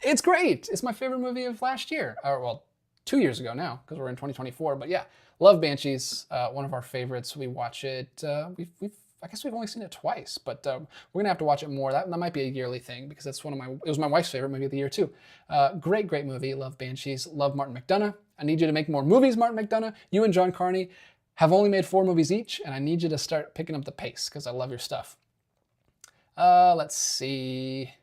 It's great. It's my favorite movie of last year. Or, well, 2 years ago now, because we're in 2024. But yeah, love Banshees. One of our favorites. We watch it. I guess we've only seen it twice, but we're gonna have to watch it more. That might be a yearly thing, because that's it was my wife's favorite movie of the year too. Great movie. Love Banshees. Love Martin McDonagh. I need you to make more movies, Martin McDonagh. You and John Carney have only made 4 movies each, and I need you to start picking up the pace, because I love your stuff. Let's see.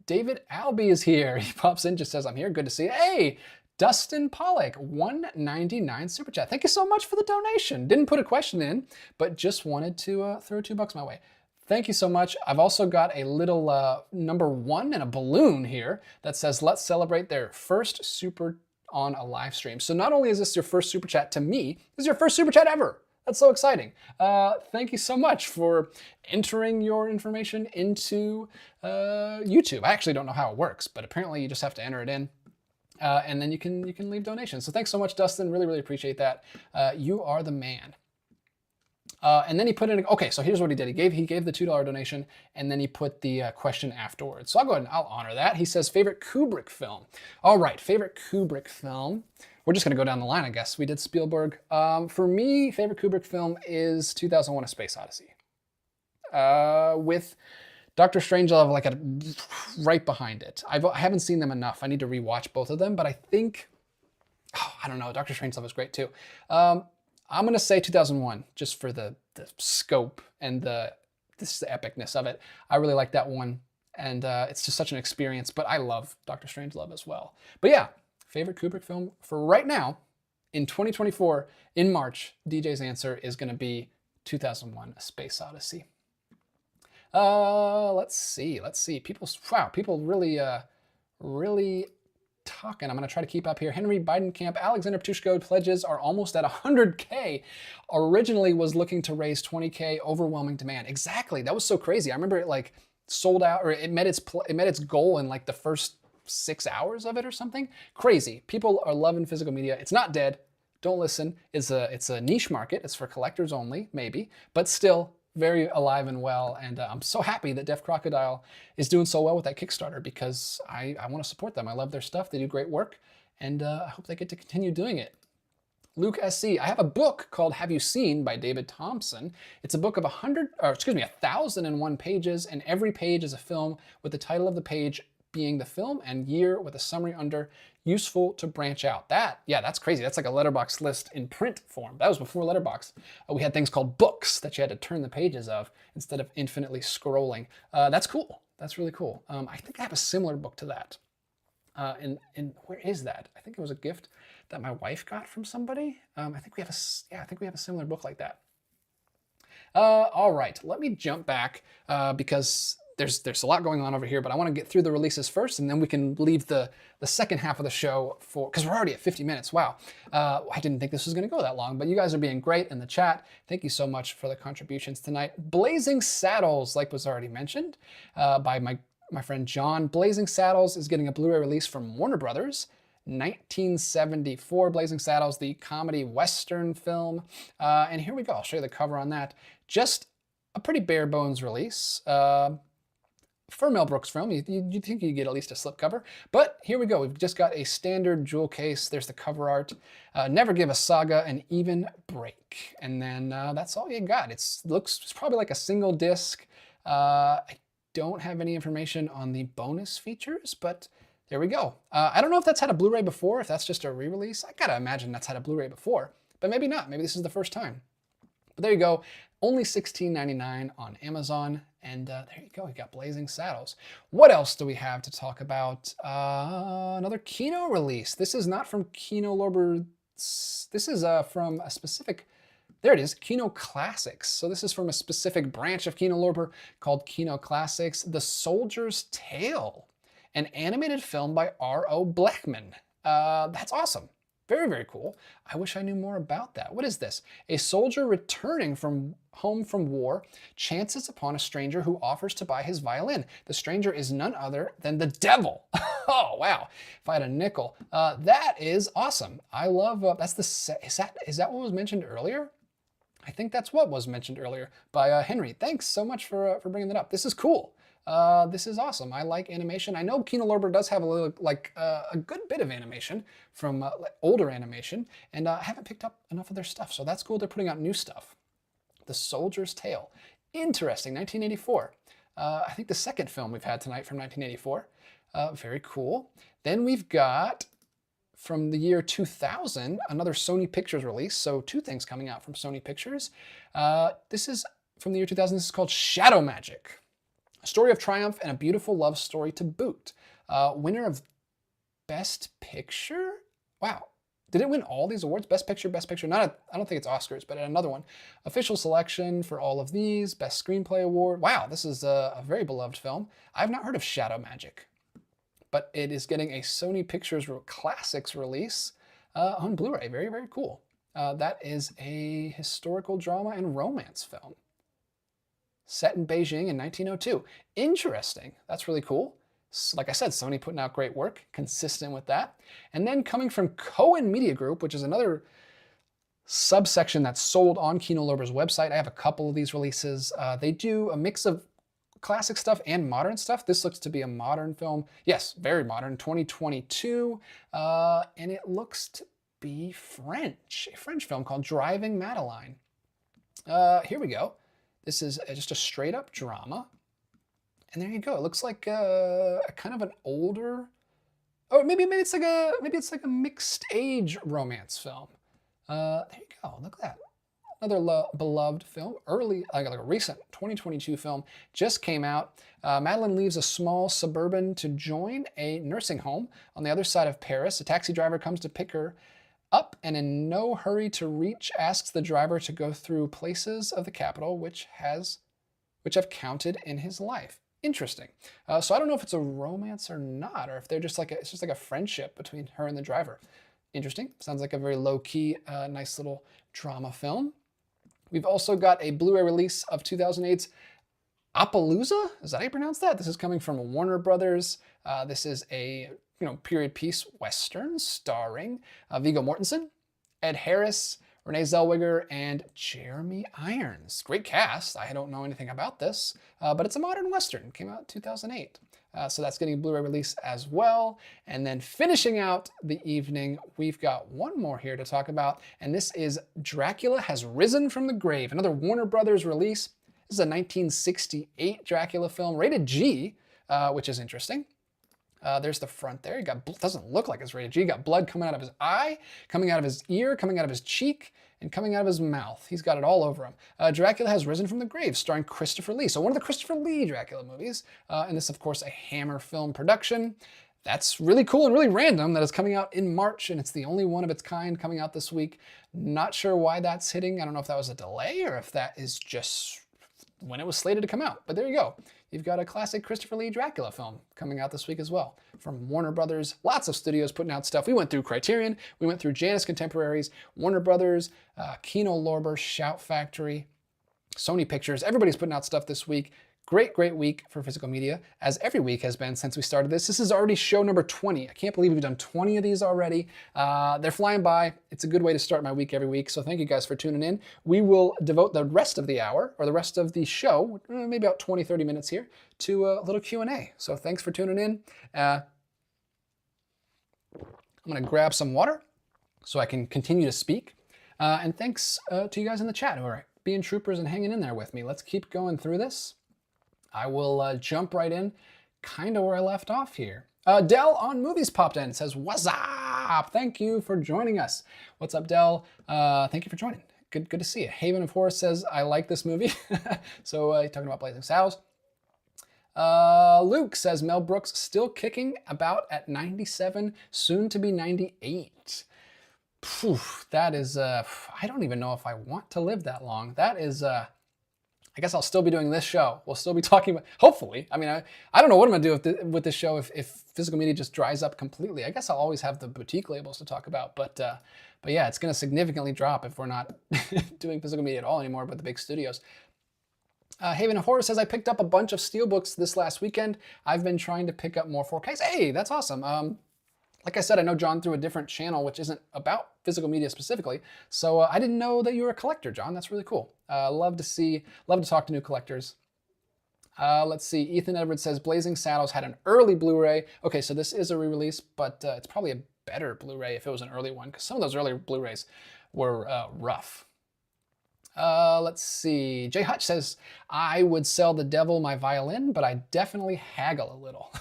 David Albee is here. He pops in, just says, I'm here. Good to see you. Hey, Dustin Pollock, $1.99 super chat. Thank you so much for the donation. Didn't put a question in, but just wanted to throw $2 my way. Thank you so much. I've also got a little number 1 and a balloon here that says, let's celebrate their first super on a live stream. So not only is this your first super chat to me, this is your first super chat ever. That's so exciting. Thank you so much for entering your information into YouTube. I actually don't know how it works, but apparently you just have to enter it in. And then you can leave donations. So thanks so much, Dustin. Really, really appreciate that. You are the man. And then he put in, okay, so here's what he did. He gave the $2 donation, and then he put the question afterwards. So I'll go ahead and I'll honor that. He says, favorite Kubrick film. All right, favorite Kubrick film. We're just gonna go down the line, I guess. We did Spielberg. For me, favorite Kubrick film is 2001: A Space Odyssey. With Doctor Strangelove like right behind it. I haven't seen them enough. I need to rewatch both of them, but I think, I don't know, Doctor Strangelove is great too. I'm gonna say 2001, just for the scope and the epicness of it. I really like that one, and it's just such an experience, but I love Doctor Strangelove as well. But yeah, favorite Kubrick film for right now, in 2024, in March, DJ's answer is gonna be 2001: A Space Odyssey. Let's see. People really talking. I'm going to try to keep up here. Henry Bidenkamp, Alexander Ptushko pledges are almost at 100K. Originally was looking to raise 20K, overwhelming demand. Exactly. That was so crazy. I remember it like sold out, or it met its goal in like the first 6 hours of it or something. Crazy. People are loving physical media. It's not dead. Don't listen. It's a niche market. It's for collectors only, maybe, but still very alive and well, and I'm so happy that Deaf Crocodile is doing so well with that Kickstarter, because I want to support them. I love their stuff. They do great work, and I hope they get to continue doing it. Luke SC, I have a book called Have You Seen by David Thompson. It's a book of 1,001 pages, and every page is a film with the title of the page being the film and year with a summary under. Useful to branch out. That's crazy. That's like a Letterboxd list in print form. That was before Letterboxd. We had things called books that you had to turn the pages of instead of infinitely scrolling. That's cool. That's really cool. I think I have a similar book to that. And where is that? I think it was a gift that my wife got from somebody. I think we have a similar book like that. All right, let me jump back because there's a lot going on over here, but I want to get through the releases first, and then we can leave the second half of the show because we're already at 50 minutes. Wow. I didn't think this was going to go that long, but you guys are being great in the chat. Thank you so much for the contributions tonight. Blazing Saddles, like was already mentioned by my friend John. Blazing Saddles is getting a Blu-ray release from Warner Brothers. 1974 Blazing Saddles, the comedy Western film. And here we go. I'll show you the cover on that. Just a pretty bare bones release. For a Mel Brooks film, you'd think you'd get at least a slipcover. But here we go. We've just got a standard jewel case. There's the cover art. Never give a saga an even break. And then that's all you got. It's probably like a single disc. I don't have any information on the bonus features, but there we go. I don't know if that's had a Blu-ray before, if that's just a re-release. I gotta imagine that's had a Blu-ray before, but maybe not. Maybe this is the first time. But there you go. Only $16.99 on Amazon. And there you go. We got Blazing Saddles. What else do we have to talk about? Another Kino release. This is not from Kino Lorber. This is from a specific, there it is, Kino Classics. So this is from a specific branch of Kino Lorber called Kino Classics. The Soldier's Tale, an animated film by R.O. Bleckman. That's awesome. Very, very cool. I wish I knew more about that. What is this? A soldier returning home from war chances upon a stranger who offers to buy his violin. The stranger is none other than the devil. Oh, wow. If I had a nickel. That is awesome. I love, is that what was mentioned earlier? I think that's what was mentioned earlier by Henry. Thanks so much for bringing that up. This is cool. This is awesome. I like animation. I know Kino Lorber does have a good bit of animation from older animation, and I haven't picked up enough of their stuff, so that's cool. They're putting out new stuff. The Soldier's Tale. Interesting, 1984. I think the second film we've had tonight from 1984. Very cool. Then we've got, from the year 2000, another Sony Pictures release, so two things coming out from Sony Pictures. This is from the year 2000. This is called Shadow Magic. A story of triumph and a beautiful love story to boot. Winner of Best Picture? Wow. Did it win all these awards? Best Picture, Best Picture. I don't think it's Oscars, but another one. Official selection for all of these. Best Screenplay Award. Wow, this is a very beloved film. I've not heard of Shadow Magic, but it is getting a Sony Pictures Classics release on Blu-ray. Very, very cool. That is a historical drama and romance film. Set in Beijing in 1902. Interesting. That's really cool. Like I said, Sony putting out great work, consistent with that. And then coming from Cohen Media Group, which is another subsection that's sold on Kino Lorber's website. I have a couple of these releases. They do a mix of classic stuff and modern stuff. This looks to be a modern film. Yes, very modern, 2022. And it looks to be French, a French film called Driving Madeleine. Here we go. This is just a straight up drama. And there you go. It looks like a kind of an older, oh, maybe it's like a mixed age romance film. There you go. Look at that. Another beloved film, early, like a recent 2022 film, just came out. Madeleine leaves a small suburban to join a nursing home on the other side of Paris. A taxi driver comes to pick her up and in no hurry to reach, asks the driver to go through places of the capital which have counted in his life. Interesting. So I don't know if it's a romance or not, or if they're just it's just like a friendship between her and the driver. Interesting. Sounds like a very low-key, nice little drama film. We've also got a Blu-ray release of 2008's Appaloosa. Is that how you pronounce that? This is coming from Warner Brothers. This is a period piece western starring Viggo Mortensen, Ed Harris, Renee Zellweger, and Jeremy Irons. Great cast. I don't know anything about this, but it's a modern western. It came out in 2008. So that's getting a Blu-ray release as well. And then finishing out the evening, we've got one more here to talk about, and this is Dracula Has Risen from the Grave, another Warner Brothers release. This is a 1968 Dracula film, rated G, which is interesting. There's the front there. Doesn't look like it's rated G. Got blood coming out of his eye, coming out of his ear, coming out of his cheek, and coming out of his mouth. He's got it all over him. Dracula Has Risen from the Grave, starring Christopher Lee. So one of the Christopher Lee Dracula movies. And this, of course, a Hammer film production. That's really cool and really random that it's coming out in March, and it's the only one of its kind coming out this week. Not sure why that's hitting. I don't know if that was a delay or if that is just when it was slated to come out. But there you go. You've got a classic Christopher Lee Dracula film coming out this week as well from Warner Brothers. Lots of studios putting out stuff. We went through Criterion. We went through Janus Contemporaries, Warner Brothers, Kino Lorber, Shout Factory, Sony Pictures. Everybody's putting out stuff this week. Great, great week for physical media, as every week has been since we started this. This is already show number 20. I can't believe we've done 20 of these already. They're flying by. It's a good way to start my week every week, so thank you guys for tuning in. We will devote the rest of the hour, or the rest of the show, maybe about 20, 30 minutes here, to a little Q&A. So thanks for tuning in. I'm going to grab some water so I can continue to speak. And thanks to you guys in the chat who are being troopers and hanging in there with me. Let's keep going through this. I will jump right in, kind of where I left off here. Dell on Movies popped in, says, "What's up? Thank you for joining us." What's up, Dell? Thank you for joining. Good to see you. Haven of Horror says, "I like this movie." So he's talking about Blazing Saddles. Luke says, "Mel Brooks still kicking about at 97, soon to be 98. Phew, that is, I don't even know if I want to live that long. That is, I guess I'll still be doing this show. We'll still be talking about, hopefully. I mean, I don't know what I'm going to do with this show if physical media just dries up completely. I guess I'll always have the boutique labels to talk about. But yeah, it's going to significantly drop if we're not doing physical media at all anymore, but the big studios. Haven of Horror says, "I picked up a bunch of steelbooks this last weekend. I've been trying to pick up more 4Ks. Hey, that's awesome. Like I said, I know John through a different channel, which isn't about physical media specifically. So I didn't know that you were a collector, John. That's really cool. Love to talk to new collectors. Let's see. Ethan Edwards says, "Blazing Saddles had an early Blu-ray." Okay, so this is a re-release, but it's probably a better Blu-ray if it was an early one, because some of those early Blu-rays were rough. Let's see. Jay Hutch says, "I would sell the devil my violin, but I definitely haggle a little."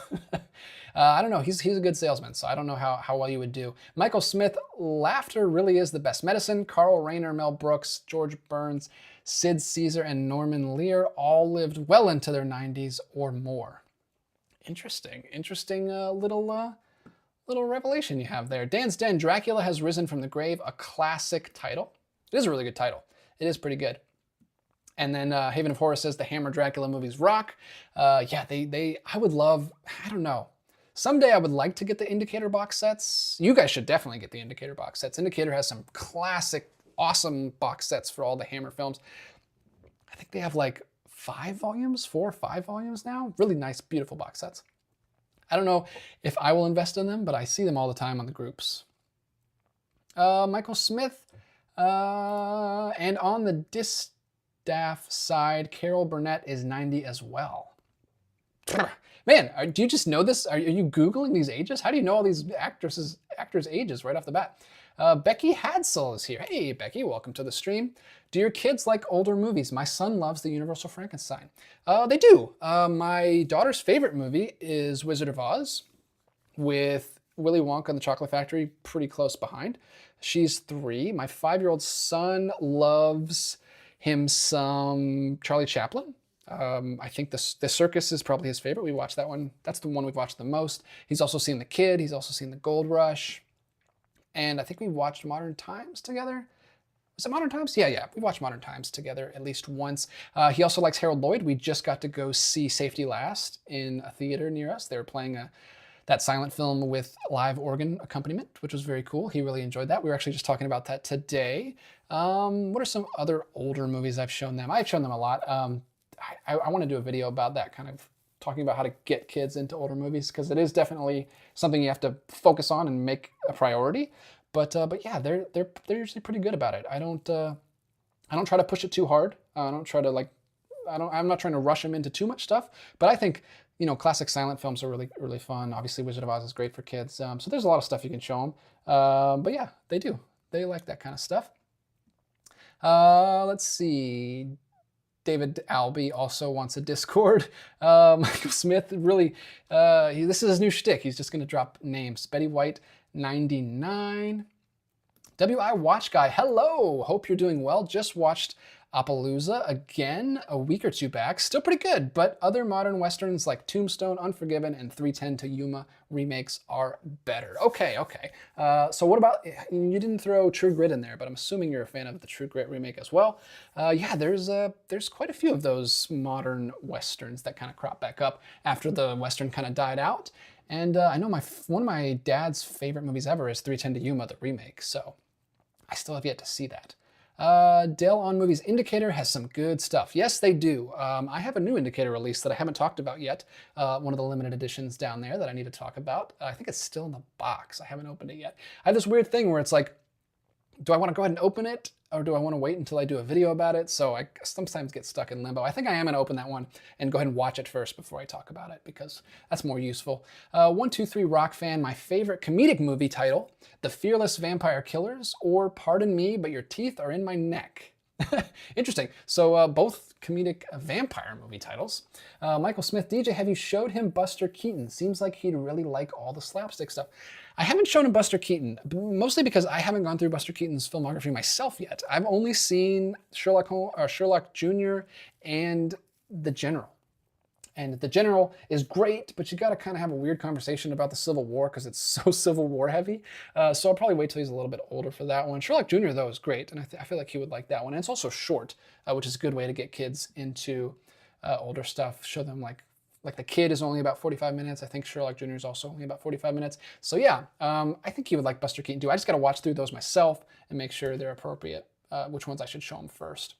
I don't know. He's a good salesman, so I don't know how well you would do. Michael Smith, "Laughter really is the best medicine." Carl Rayner, Mel Brooks, George Burns, Sid Caesar, and Norman Lear all lived well into their 90s or more. Interesting little revelation you have there. Dan's Den, "Dracula Has Risen from the Grave," a classic title. It is a really good title. It is pretty good. And then Haven of Horror says, "The Hammer Dracula movies rock." Yeah, I would love, I don't know. Someday I would like to get the Indicator box sets. You guys should definitely get the Indicator box sets. Indicator has some classic, awesome box sets for all the Hammer films. I think they have like 4 or 5 volumes now. Really nice, beautiful box sets. I don't know if I will invest in them, but I see them all the time on the groups. Michael Smith, And on the distaff side, Carol Burnett is 90 as well. Man, do you just know this? Are you Googling these ages? How do you know all these actors' ages right off the bat? Becky Hadsell is here. Hey, Becky, welcome to the stream. Do your kids like older movies? My son loves the Universal Frankenstein. They do. My daughter's favorite movie is Wizard of Oz, with Willy Wonka and the Chocolate Factory pretty close behind. She's 3. My 5-year-old son loves him some Charlie Chaplin. I think the Circus is probably his favorite. We watched that one. That's the one we've watched the most. He's also seen The Kid. He's also seen The Gold Rush. And I think we watched Modern Times together. Was it Modern Times? Yeah. We watched Modern Times together at least once. He also likes Harold Lloyd. We just got to go see Safety Last in a theater near us. They were playing that silent film with live organ accompaniment, which was very cool. He really enjoyed that. We were actually just talking about that today. What are some other older movies I've shown them? I've shown them a lot. I want to do a video about that, kind of talking about how to get kids into older movies, because it is definitely something you have to focus on and make a priority. But yeah, they're usually pretty good about it. I don't try to push it too hard. I don't try to I'm not trying to rush them into too much stuff. But I think, you know, classic silent films are really, really fun. Obviously, Wizard of Oz is great for kids. So there's a lot of stuff you can show them. But yeah, they do. They like that kind of stuff. Let's see. David Albee also wants a Discord. Michael Smith, really, this is his new shtick. He's just going to drop names. Betty White, 99. WI Watch Guy, hello. Hope you're doing well. Just watched Appaloosa again a week or two back. Still pretty good, but other modern westerns like Tombstone, Unforgiven, and 3:10 to Yuma remakes are better. Okay. So what about, you didn't throw True Grit in there, but I'm assuming you're a fan of the True Grit remake as well. Yeah, there's quite a few of those modern westerns that kind of crop back up after the western kind of died out. And I know one of my dad's favorite movies ever is 3:10 to Yuma, the remake. So I still have yet to see that. Dale on Movies Indicator has some good stuff. Yes, they do. I have a new Indicator release that I haven't talked about yet. One of the limited editions down there that I need to talk about. I think it's still in the box. I haven't opened it yet. I have this weird thing where it's like, do I want to go ahead and open it, or do I want to wait until I do a video about it? So I sometimes get stuck in limbo. I think I am going to open that one and go ahead and watch it first before I talk about it, because that's more useful. 123 Rock Fan, my favorite comedic movie title, The Fearless Vampire Killers, or Pardon Me, But Your Teeth Are in My Neck. Interesting. So both comedic vampire movie titles. Michael Smith, DJ, have you showed him Buster Keaton? Seems like he'd really like all the slapstick stuff. I haven't shown him Buster Keaton, mostly because I haven't gone through Buster Keaton's filmography myself yet. I've only seen Sherlock Jr. and The General. And The General is great, but you got to kind of have a weird conversation about the Civil War because it's so Civil War heavy. So I'll probably wait till he's a little bit older for that one. Sherlock Jr., though, is great, and I feel like he would like that one. And it's also short, which is a good way to get kids into older stuff. Show them like The Kid is only about 45 minutes. I think Sherlock Jr. is also only about 45 minutes. So yeah, I think he would like Buster Keaton too. I just got to watch through those myself and make sure they're appropriate, which ones I should show him first.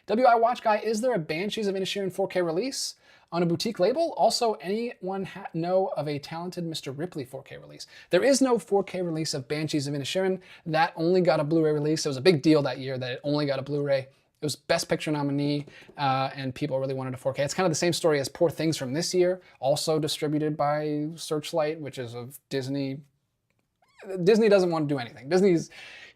WI Watch Guy, is there a Banshees of Inisherin 4K release on a boutique label? Also, anyone know of a Talented Mr. Ripley 4K release? There is no 4K release of Banshees of Inisherin. That only got a Blu-ray release. It was a big deal that year that it only got a Blu-ray. It was Best Picture nominee, and people really wanted a 4K. It's kind of the same story as Poor Things from this year, also distributed by Searchlight, which is of Disney. Disney doesn't want to do anything. Disney's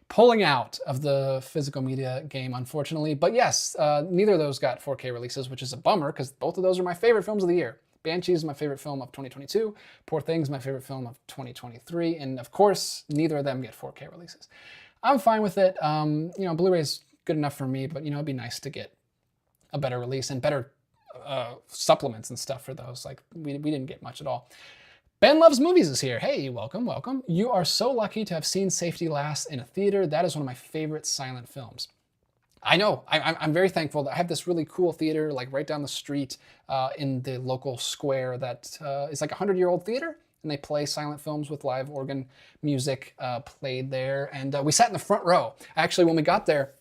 pulling out of the physical media game, unfortunately. But yes, neither of those got 4K releases, which is a bummer because both of those are my favorite films of the year. Banshees is my favorite film of 2022. Poor Things, my favorite film of 2023. And of course, neither of them get 4K releases. I'm fine with it. Blu-ray's good enough for me, but it'd be nice to get a better release and better supplements and stuff for those. Like we didn't get much at all. Ben Loves Movies is here. Hey, welcome. You are so lucky to have seen Safety Last in a theater. That is one of my favorite silent films. I know. I'm very thankful that I have this really cool theater like right down the street in the local square that is like a 100-year-old theater, and they play silent films with live organ music played there. And we sat in the front row. Actually, when we got there,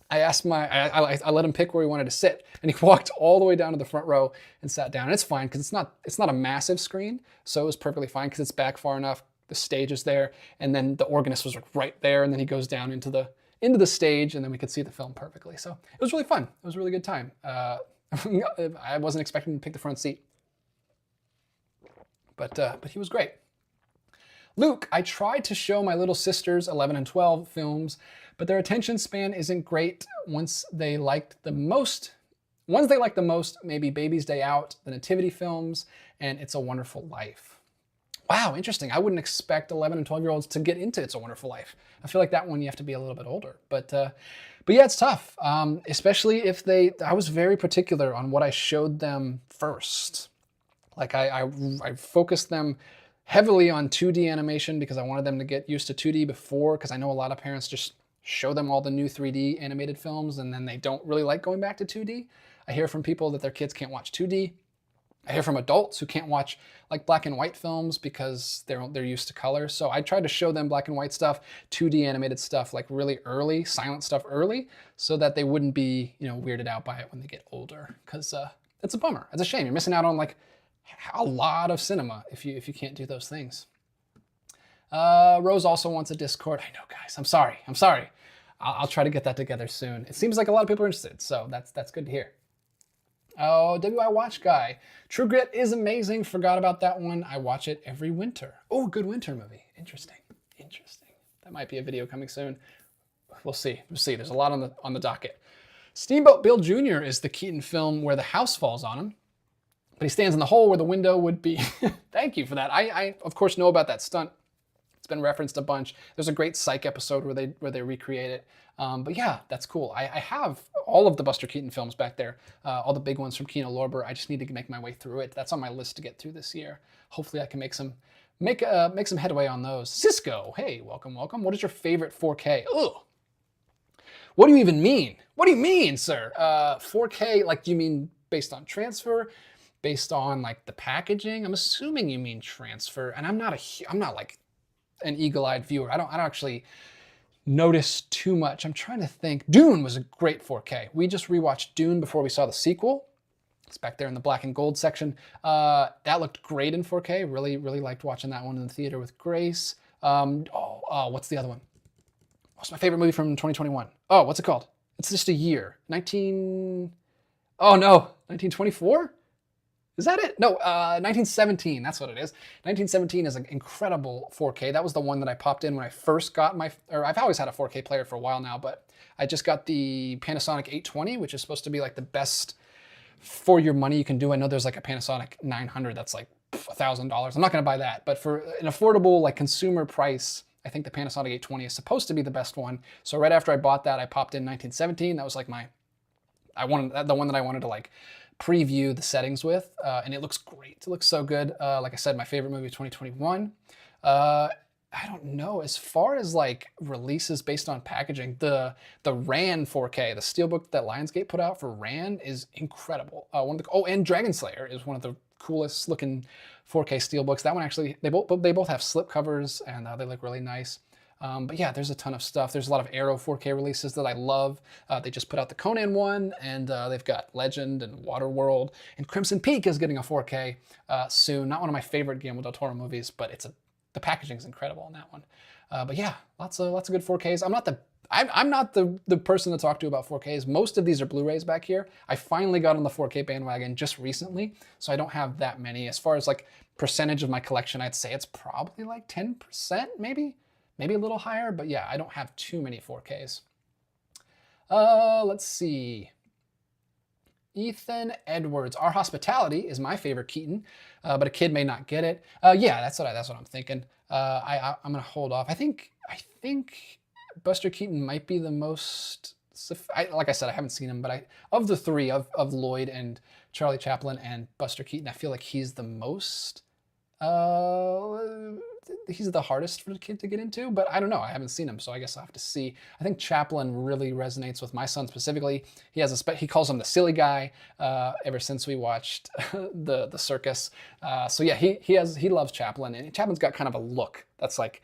I asked I let him pick where he wanted to sit, and he walked all the way down to the front row and sat down. And it's fine because it's not a massive screen, so it was perfectly fine because it's back far enough. The stage is there, and then the organist was right there, and then he goes down into the into the stage, and then we could see the film perfectly. So it was really fun. It was a really good time. I wasn't expecting to pick the front seat, but he was great. Luke, I tried to show my little sisters 11 and 12 films, but their attention span isn't great. Ones they liked the most, maybe Baby's Day Out, the Nativity films, and It's a Wonderful Life. Wow, interesting. I wouldn't expect 11 and 12-year-olds to get into It's a Wonderful Life. I feel like that one you have to be a little bit older. But yeah, it's tough, especially if I was very particular on what I showed them first. Like I focused them heavily on 2D animation because I wanted them to get used to 2D before, because I know a lot of parents just show them all the new 3D animated films and then they don't really like going back to 2D. I hear from people that their kids can't watch 2D. I hear from adults who can't watch like black and white films because they're used to color. So I tried to show them black and white stuff, 2D animated stuff like really early, silent stuff early, so that they wouldn't be, weirded out by it when they get older. Because it's a bummer. It's a shame. You're missing out on like a lot of cinema if you can't do those things. Rose also wants a Discord. I know, guys. I'm sorry. I'll try to get that together soon. It seems like a lot of people are interested, so that's good to hear. Oh, WI Watch Guy. True Grit is amazing. Forgot about that one. I watch it every winter. Oh, good winter movie. Interesting. That might be a video coming soon. We'll see. There's a lot on the docket. Steamboat Bill Jr. is the Keaton film where the house falls on him, but he stands in the hole where the window would be. Thank you for that. I of course know about that stunt. It's been referenced a bunch. There's a great Psych episode where they recreate it. But yeah, that's cool. I have all of the Buster Keaton films back there, all the big ones from Kino Lorber. I just need to make my way through it. That's on my list to get through this year. Hopefully I can make some headway on those. Cisco, hey, welcome. What is your favorite 4K? Ugh. What do you even mean? What do you mean, sir? 4K, like, do you mean based on transfer? Based on like the packaging? I'm assuming you mean transfer, and I'm not like an eagle-eyed viewer. I don't actually notice too much. I'm trying to think. Dune was a great 4K. We just rewatched Dune before we saw the sequel. It's back there in the black and gold section. That looked great in 4K. Really liked watching that one in the theater with Grace. What's the other one? What's my favorite movie from 2021? Oh, what's it called? It's just a year. 1924? Is that it? No, 1917, that's what it is. 1917 is an incredible 4K. That was the one that I popped in when I first got I've always had a 4K player for a while now, but I just got the Panasonic 820, which is supposed to be like the best for your money you can do. I know there's like a Panasonic 900 that's like $1,000. I'm not gonna buy that, but for an affordable like consumer price, I think the Panasonic 820 is supposed to be the best one. So right after I bought that, I popped in 1917. That was like the one that I wanted to like preview the settings with, and it looks great. It looks so good. Like I said, my favorite movie of 2021. I don't know, as far as like releases based on packaging, the RAN 4K, the steelbook that Lionsgate put out for RAN is incredible. And Dragon Slayer is one of the coolest looking 4K steelbooks. That one actually, they both have slip covers and they look really nice. But yeah, there's a ton of stuff. There's a lot of Arrow 4K releases that I love. They just put out the Conan one, and they've got Legend and Waterworld, and Crimson Peak is getting a 4K soon. Not one of my favorite Guillermo del Toro movies, but the packaging's incredible on that one. But yeah, lots of good 4Ks. I'm not the person to talk to about 4Ks. Most of these are Blu-rays back here. I finally got on the 4K bandwagon just recently, so I don't have that many. As far as like percentage of my collection, I'd say it's probably like 10%, maybe a little higher, but yeah, I don't have too many 4Ks. Let's see. Ethan Edwards. Our Hospitality is my favorite Keaton, but a kid may not get it. Yeah, that's what I'm thinking. I'm gonna hold off. I think Buster Keaton might be the most. Like I said, I haven't seen him, but of the three of Lloyd and Charlie Chaplin and Buster Keaton, I feel like he's the most. He's the hardest for the kid to get into, but I don't know. I haven't seen him, so I guess I'll have to see. I think Chaplin really resonates with my son specifically. He calls him the silly guy ever since we watched the circus. So yeah, he loves Chaplin, and Chaplin's got kind of a look that's like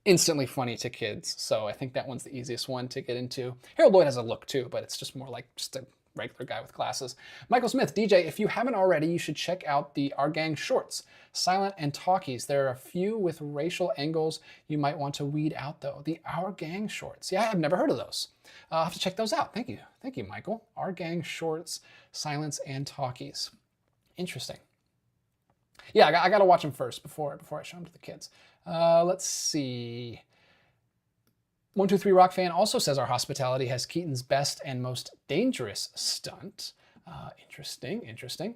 instantly funny to kids. So I think that one's the easiest one to get into. Harold Lloyd has a look too, but it's just more like just a regular guy with glasses. Michael Smith, DJ, if you haven't already, you should check out the Our Gang shorts, silent and talkies. There are a few with racial angles you might want to weed out, though. The Our Gang shorts. Yeah, I've never heard of those. I'll have to check those out. Thank you. Thank you, Michael. Our Gang shorts, silence and talkies. Interesting. Yeah, I got to watch them first before I show them to the kids. Let's see. 123 Rock Fan also says our hospitality has Keaton's best and most dangerous stunt. Interesting.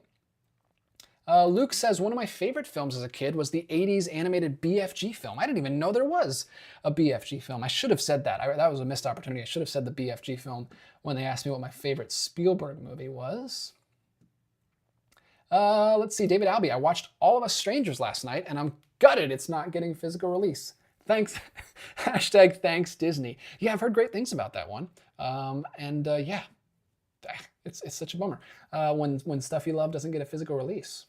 Luke says, one of my favorite films as a kid was the 80s animated BFG film. I didn't even know there was a BFG film. I should have said that. That was a missed opportunity. I should have said the BFG film when they asked me what my favorite Spielberg movie was. Let's see, David Albee. I watched All of Us Strangers last night, and I'm gutted it's not getting physical release. Thanks. Hashtag thanks Disney. Yeah, I've heard great things about that one. Yeah, it's such a bummer when stuff you love doesn't get a physical release.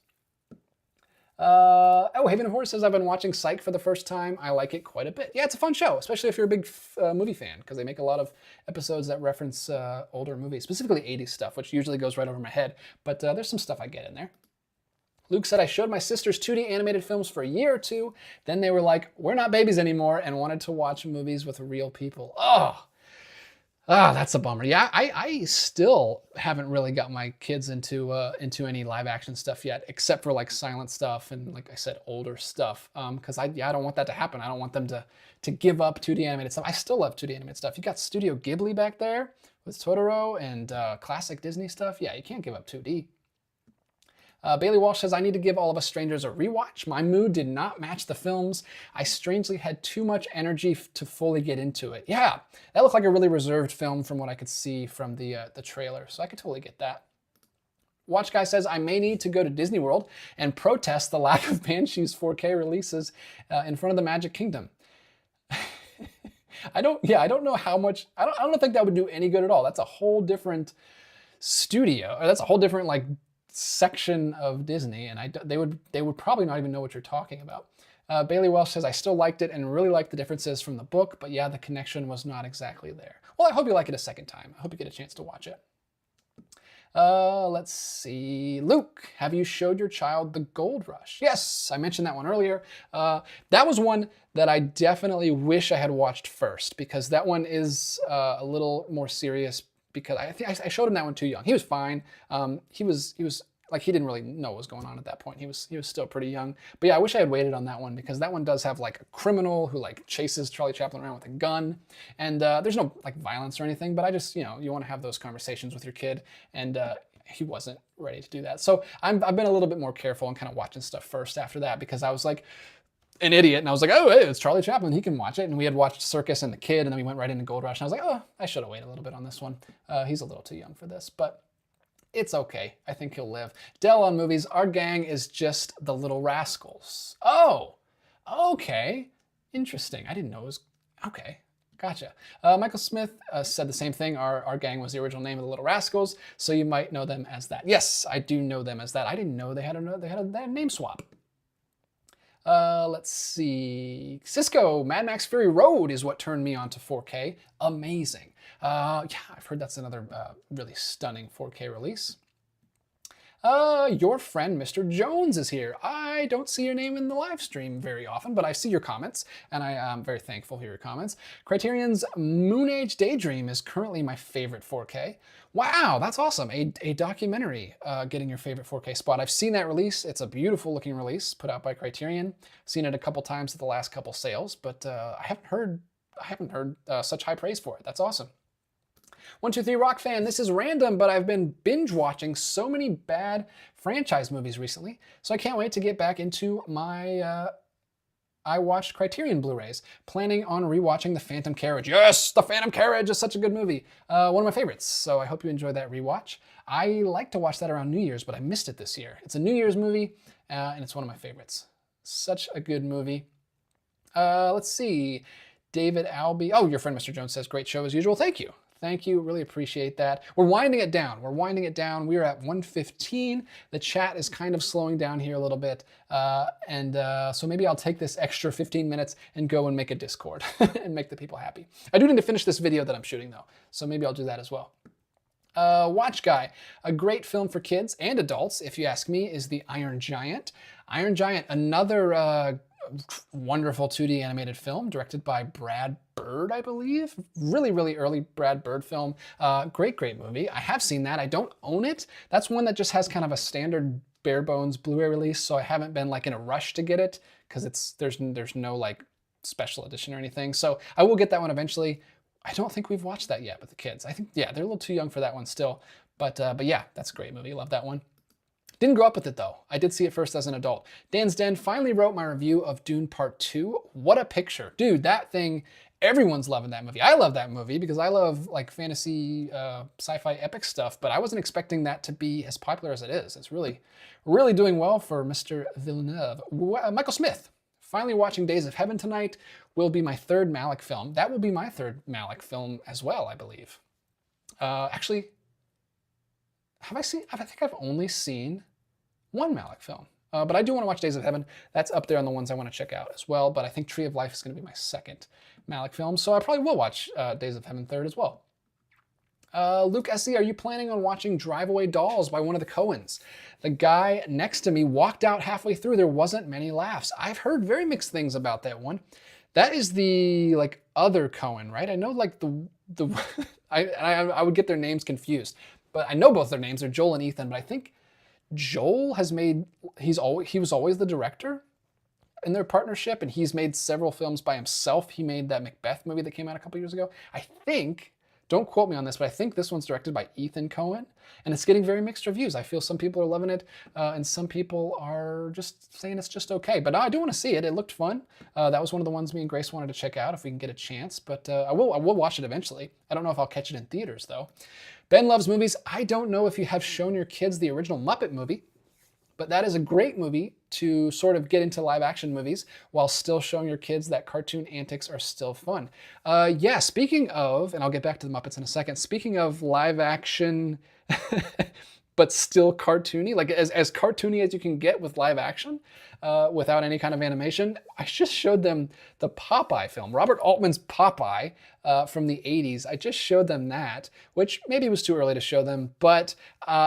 Haven of Horse says, I've been watching Psych for the first time. I like it quite a bit. Yeah, it's a fun show, especially if you're a big movie fan, because they make a lot of episodes that reference older movies, specifically 80s stuff, which usually goes right over my head. But there's some stuff I get in there. Luke said, I showed my sisters 2D animated films for a year or two. Then they were like, we're not babies anymore, and wanted to watch movies with real people. Oh, that's a bummer. Yeah, I still haven't really got my kids into any live action stuff yet, except for like silent stuff and, like I said, older stuff. Because I don't want that to happen. I don't want them to give up 2D animated stuff. I still love 2D animated stuff. You got Studio Ghibli back there with Totoro and classic Disney stuff. Yeah, you can't give up 2D. Bailey Walsh says, I need to give All of Us Strangers a rewatch. My mood did not match the films. I strangely had too much energy to fully get into it. Yeah, that looked like a really reserved film from what I could see from the trailer, so I could totally get that. Watch Guy says, I may need to go to Disney World and protest the lack of Banshees 4K releases in front of the Magic Kingdom. I don't know how much, I don't think that would do any good at all. That's a whole different studio, or that's a whole different like section of Disney, and they would probably not even know what you're talking about. Bailey Welsh says, I still liked it and really liked the differences from the book, but yeah, the connection was not exactly there. Well, I hope you like it a second time. I hope you get a chance to watch it. Let's see. Luke, have you showed your child The Gold Rush? Yes, I mentioned that one earlier. That was one that I definitely wish I had watched first, because that one is a little more serious, because I think I showed him that one too young. He was fine. He was like, he didn't really know what was going on at that point. He was still pretty young. But yeah, I wish I had waited on that one, because that one does have like a criminal who like chases Charlie Chaplin around with a gun, and there's no like violence or anything. But I just, you want to have those conversations with your kid, and he wasn't ready to do that. So I've been a little bit more careful and kind of watching stuff first after that, because I was like an idiot, and I was like, oh, hey, it's Charlie Chaplin, he can watch it. And we had watched Circus and the Kid, and then we went right into Gold Rush, and I was like, oh, I should have waited a little bit on this one. He's a little too young for this, but it's okay. I think he'll live. Dell on movies, Our Gang is just the Little Rascals. Oh, okay. Interesting. I didn't know it was, okay. Gotcha. Michael Smith said the same thing. Our Gang was the original name of the Little Rascals, so you might know them as that. Yes, I do know them as that. I didn't know they had a name swap. Let's see. Cisco, Mad Max Fury Road is what turned me on to 4K. Amazing. Yeah, I've heard that's another really stunning 4K release. Your friend Mr. Jones is here. I don't see your name in the live stream very often, but I see your comments, and I am very thankful for your comments. Criterion's Moon Age Daydream is currently my favorite 4K. Wow, that's awesome. A documentary getting your favorite 4K spot. I've seen that release. It's a beautiful looking release put out by Criterion. Seen it a couple times at the last couple sales, but I haven't heard such high praise for it. That's awesome. 123 Rock Fan, this is random, but I've been binge watching so many bad franchise movies recently, so I can't wait to get back into my I watched Criterion Blu-rays, planning on rewatching The Phantom Carriage. Yes, The Phantom Carriage is such a good movie. One of my favorites, so I hope you enjoyed that rewatch. I like to watch that around New Year's, but I missed it this year. It's a New Year's movie, and it's one of my favorites. Such a good movie. Let's see. David Albee. Oh, your friend Mr. Jones says, great show as usual. Thank you. Thank you. Really appreciate that. We're winding it down. We're at 1:15. The chat is kind of slowing down here a little bit. So maybe I'll take this extra 15 minutes and go and make a Discord and make the people happy. I do need to finish this video that I'm shooting though, so maybe I'll do that as well. Watch Guy, a great film for kids and adults, if you ask me, is The Iron Giant. Iron Giant, another wonderful 2D animated film directed by Brad Bird, I believe. Really, really early Brad Bird film. Great, great movie. I have seen that. I don't own it. That's one that just has kind of a standard bare bones Blu-ray release, so I haven't been like in a rush to get it because there's no like special edition or anything. So I will get that one eventually. I don't think we've watched that yet with the kids. I think, yeah, they're a little too young for that one still. But yeah, that's a great movie. Love that one. Didn't grow up with it though. I did see it first as an adult. Dan's Den finally wrote my review of Dune Part 2. What a picture. Dude, that thing, everyone's loving that movie. I love that movie because I love like fantasy, sci-fi epic stuff, but I wasn't expecting that to be as popular as it is. It's really, really doing well for Mr. Villeneuve. Michael Smith. Finally watching Days of Heaven tonight. Will be my third Malick film. That will be my third Malick film as well, I believe. Actually, I think I've only seen one Malick film. But I do want to watch Days of Heaven. That's up there on the ones I want to check out as well. But I think Tree of Life is going to be my second Malick film. So I probably will watch Days of Heaven third as well. Luke S.E., are you planning on watching Drive Away Dolls by one of the Coens? The guy next to me walked out halfway through. There wasn't many laughs. I've heard very mixed things about that one. That is the like other Coen, right? I know like I would get their names confused, but I know both their names. They're Joel and Ethan, but I think Joel has made, he was always the director in their partnership, and he's made several films by himself. He made that Macbeth movie that came out a couple years ago. I think, don't quote me on this, but I think this one's directed by Ethan Coen, and it's getting very mixed reviews. I feel some people are loving it, and some people are just saying it's just okay. But I do want to see it. It looked fun. That was one of the ones me and Grace wanted to check out if we can get a chance, but I will watch it eventually. I don't know if I'll catch it in theaters, though. Ben loves movies. I don't know if you have shown your kids the original Muppet movie, but that is a great movie to sort of get into live action movies while still showing your kids that cartoon antics are still fun. Yeah, speaking of, and I'll get back to the Muppets in a second, speaking of live action, but still cartoony, like as cartoony as you can get with live action without any kind of animation, I just showed them the Popeye film, Robert Altman's Popeye from the 80s. I just showed them that, which maybe was too early to show them, but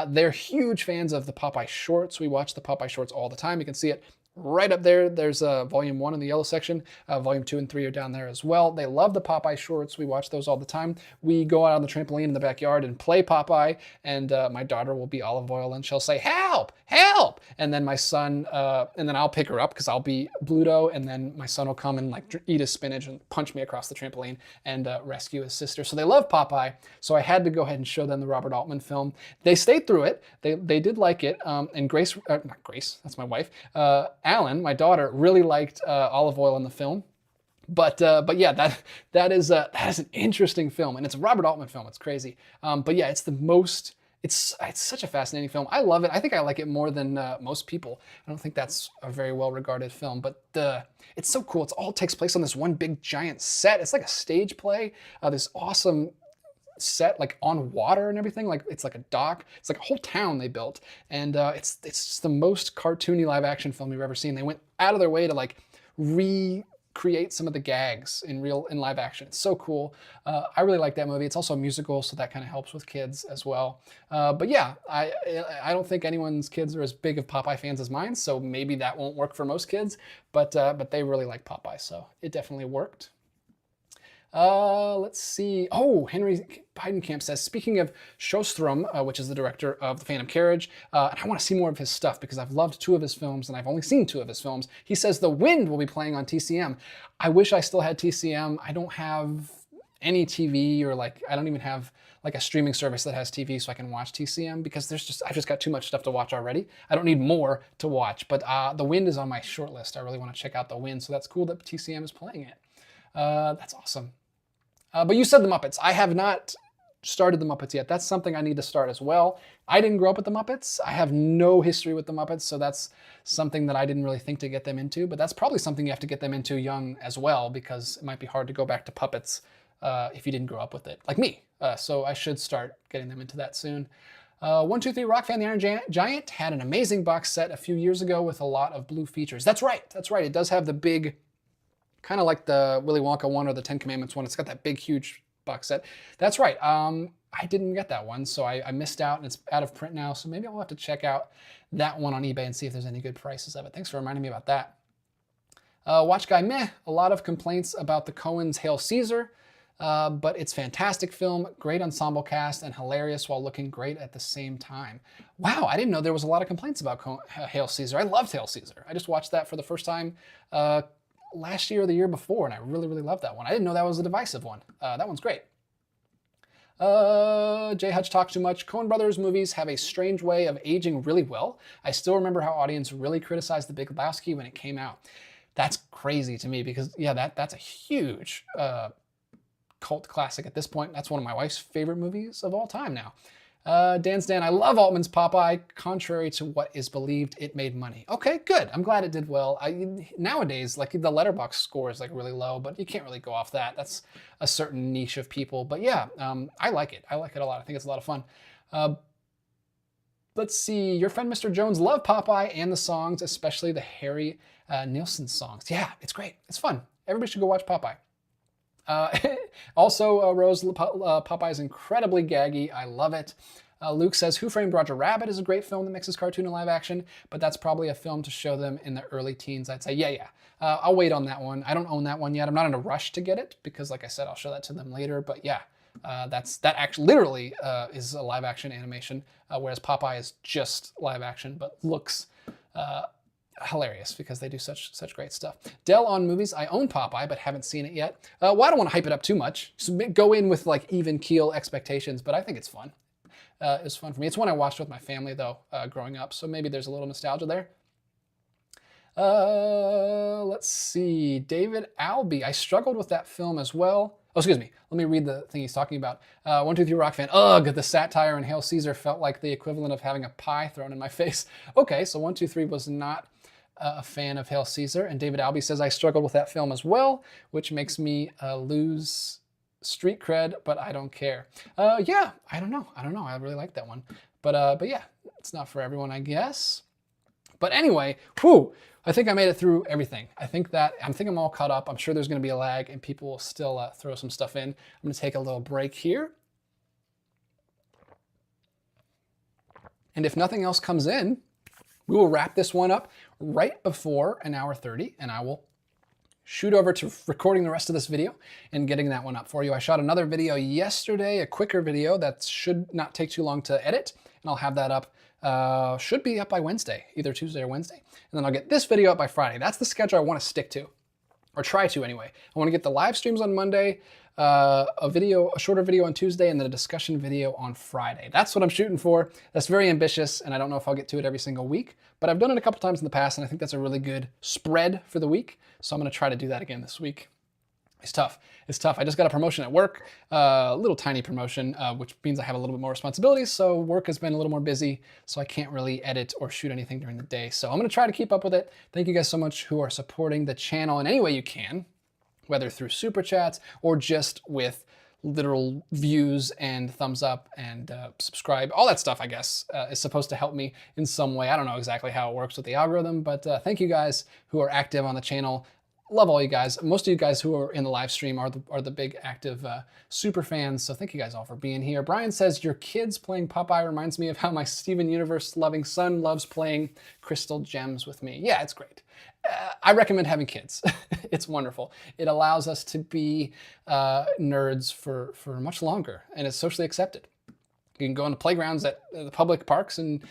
they're huge fans of the Popeye shorts. We watch the Popeye shorts all the time. You can see it right up there. There's volume 1 in the yellow section. Volume 2 and 3 are down there as well. They love the Popeye shorts. We watch those all the time. We go out on the trampoline in the backyard and play Popeye, and my daughter will be Olive Oyl and she'll say, "Help! Help!" And then my son, and then I'll pick her up because I'll be Bluto, and then my son will come and like eat his spinach and punch me across the trampoline and rescue his sister. So they love Popeye. So I had to go ahead and show them the Robert Altman film. They stayed through it. They did like it. And Grace, not Grace, that's my wife, Alan, my daughter, really liked Olive Oyl in the film. But yeah, that is an interesting film, and it's a Robert Altman film. It's crazy. But yeah, it's such a fascinating film. I love it. I think I like it more than most people. I don't think that's a very well regarded film, but it's so cool. It all takes place on this one big giant set. It's like a stage play. This awesome set like on water and everything, like it's like a dock, it's like a whole town they built, and it's just the most cartoony live action film you've ever seen. They went out of their way to like recreate some of the gags in live action. It's so cool. I really like that movie. It's also a musical, so that kind of helps with kids as well. But yeah, I don't think anyone's kids are as big of Popeye fans as mine, so maybe that won't work for most kids, but they really like Popeye, so it definitely worked. Let's see. Oh, Henry Heidenkamp says, speaking of Sjostrom, which is the director of The Phantom Carriage, and I want to see more of his stuff because I've loved 2 of his films and I've only seen 2 of his films. He says The Wind will be playing on TCM. I wish I still had TCM. I don't have any TV, or like I don't even have like a streaming service that has TV so I can watch TCM because I've just got too much stuff to watch already. I don't need more to watch, but The Wind is on my short list. I really want to check out The Wind, so that's cool that TCM is playing it. That's awesome. But you said the Muppets. I have not started the Muppets yet. That's something I need to start as well. I didn't grow up with the Muppets. I have no history with the Muppets, so that's something that I didn't really think to get them into, but that's probably something you have to get them into young as well, because it might be hard to go back to puppets if you didn't grow up with it, like me. So I should start getting them into that soon. 123 Rock Fan, The Iron Giant had an amazing box set a few years ago with a lot of blue features. That's right. It does have the big, kind of like the Willy Wonka one or the Ten Commandments one. It's got that big, huge box set. That's right. I didn't get that one, so I missed out, and it's out of print now, so maybe I'll have to check out that one on eBay and see if there's any good prices of it. Thanks for reminding me about that. Watch Guy, meh. A lot of complaints about the Coens' Hail Caesar, but it's fantastic film, great ensemble cast, and hilarious while looking great at the same time. Wow, I didn't know there was a lot of complaints about Hail Caesar. I loved Hail Caesar. I just watched that for the first time last year or the year before, and I really, really loved that one. I didn't know that was a divisive one. That one's great. J. Hutch talks too much. Coen Brothers movies have a strange way of aging really well. I still remember how audience really criticized The Big Lebowski when it came out. That's crazy to me because, yeah, that's a huge cult classic at this point. That's one of my wife's favorite movies of all time now. Dan's Dan, I love Altman's Popeye. Contrary to what is believed, it made money. Okay, good. I'm glad it did well. Nowadays, like the Letterboxd score is like really low, but you can't really go off that. That's a certain niche of people. But yeah, I like it. I like it a lot. I think it's a lot of fun. Let's see. Your friend Mr. Jones loved Popeye and the songs, especially the Harry Nilsson songs. Yeah, it's great. It's fun. Everybody should go watch Popeye. Also, Rose, Popeye is incredibly gaggy. I love it. Luke says, Who Framed Roger Rabbit is a great film that mixes cartoon and live action, but that's probably a film to show them in the early teens. I'd say, yeah. I'll wait on that one. I don't own that one yet. I'm not in a rush to get it because, like I said, I'll show that to them later. But yeah, that actually literally is a live action animation, whereas Popeye is just live action, but looks hilarious because they do such great stuff. Dell on movies. I own Popeye, but haven't seen it yet. Well, I don't want to hype it up too much. So go in with like even keel expectations, but I think it's fun. It's fun for me. It's one I watched with my family though, growing up. So maybe there's a little nostalgia there. Let's see. David Albee. I struggled with that film as well. Oh, excuse me. Let me read the thing he's talking about. 123 Rock fan. Ugh, the satire in Hail Caesar felt like the equivalent of having a pie thrown in my face. Okay, so 123 was not a fan of Hail Caesar. And David Albee says, I struggled with that film as well, which makes me lose street cred, but I don't care. Yeah, I don't know. I really like that one. But yeah, it's not for everyone, I guess. But anyway, whew, I think I made it through everything. I think I'm all caught up. I'm sure there's going to be a lag and people will still throw some stuff in. I'm going to take a little break here. And if nothing else comes in, we will wrap this one up right before an hour 30, and I will shoot over to recording the rest of this video and getting that one up for you. I shot another video yesterday, a quicker video that should not take too long to edit, and I'll have that up. Should be up by Wednesday, either Tuesday or Wednesday. And then I'll get this video up by Friday. That's the schedule I want to stick to, or try to anyway. I want to get the live streams on Monday, a shorter video on Tuesday, and then a discussion video on Friday. That's what I'm shooting for. That's very ambitious, and I don't know if I'll get to it every single week, but I've done it a couple times in the past, and I think that's a really good spread for the week. So I'm going to try to do that again this week. It's tough. It's tough. I just got a promotion at work, a little tiny promotion, which means I have a little bit more responsibilities. So work has been a little more busy, so I can't really edit or shoot anything during the day. So I'm going to try to keep up with it. Thank you guys so much who are supporting the channel in any way you can, whether through super chats or just with literal views and thumbs up and subscribe. All that stuff, I guess, is supposed to help me in some way. I don't know exactly how it works with the algorithm, but thank you guys who are active on the channel. Love all you guys. Most of you guys who are in the live stream are the big active super fans, so thank you guys all for being here. Brian says, your kids playing Popeye reminds me of how my Steven Universe loving son loves playing Crystal Gems with me. Yeah, it's great. I recommend having kids. It's wonderful. It allows us to be nerds for much longer, and it's socially accepted. You can go into playgrounds at the public parks and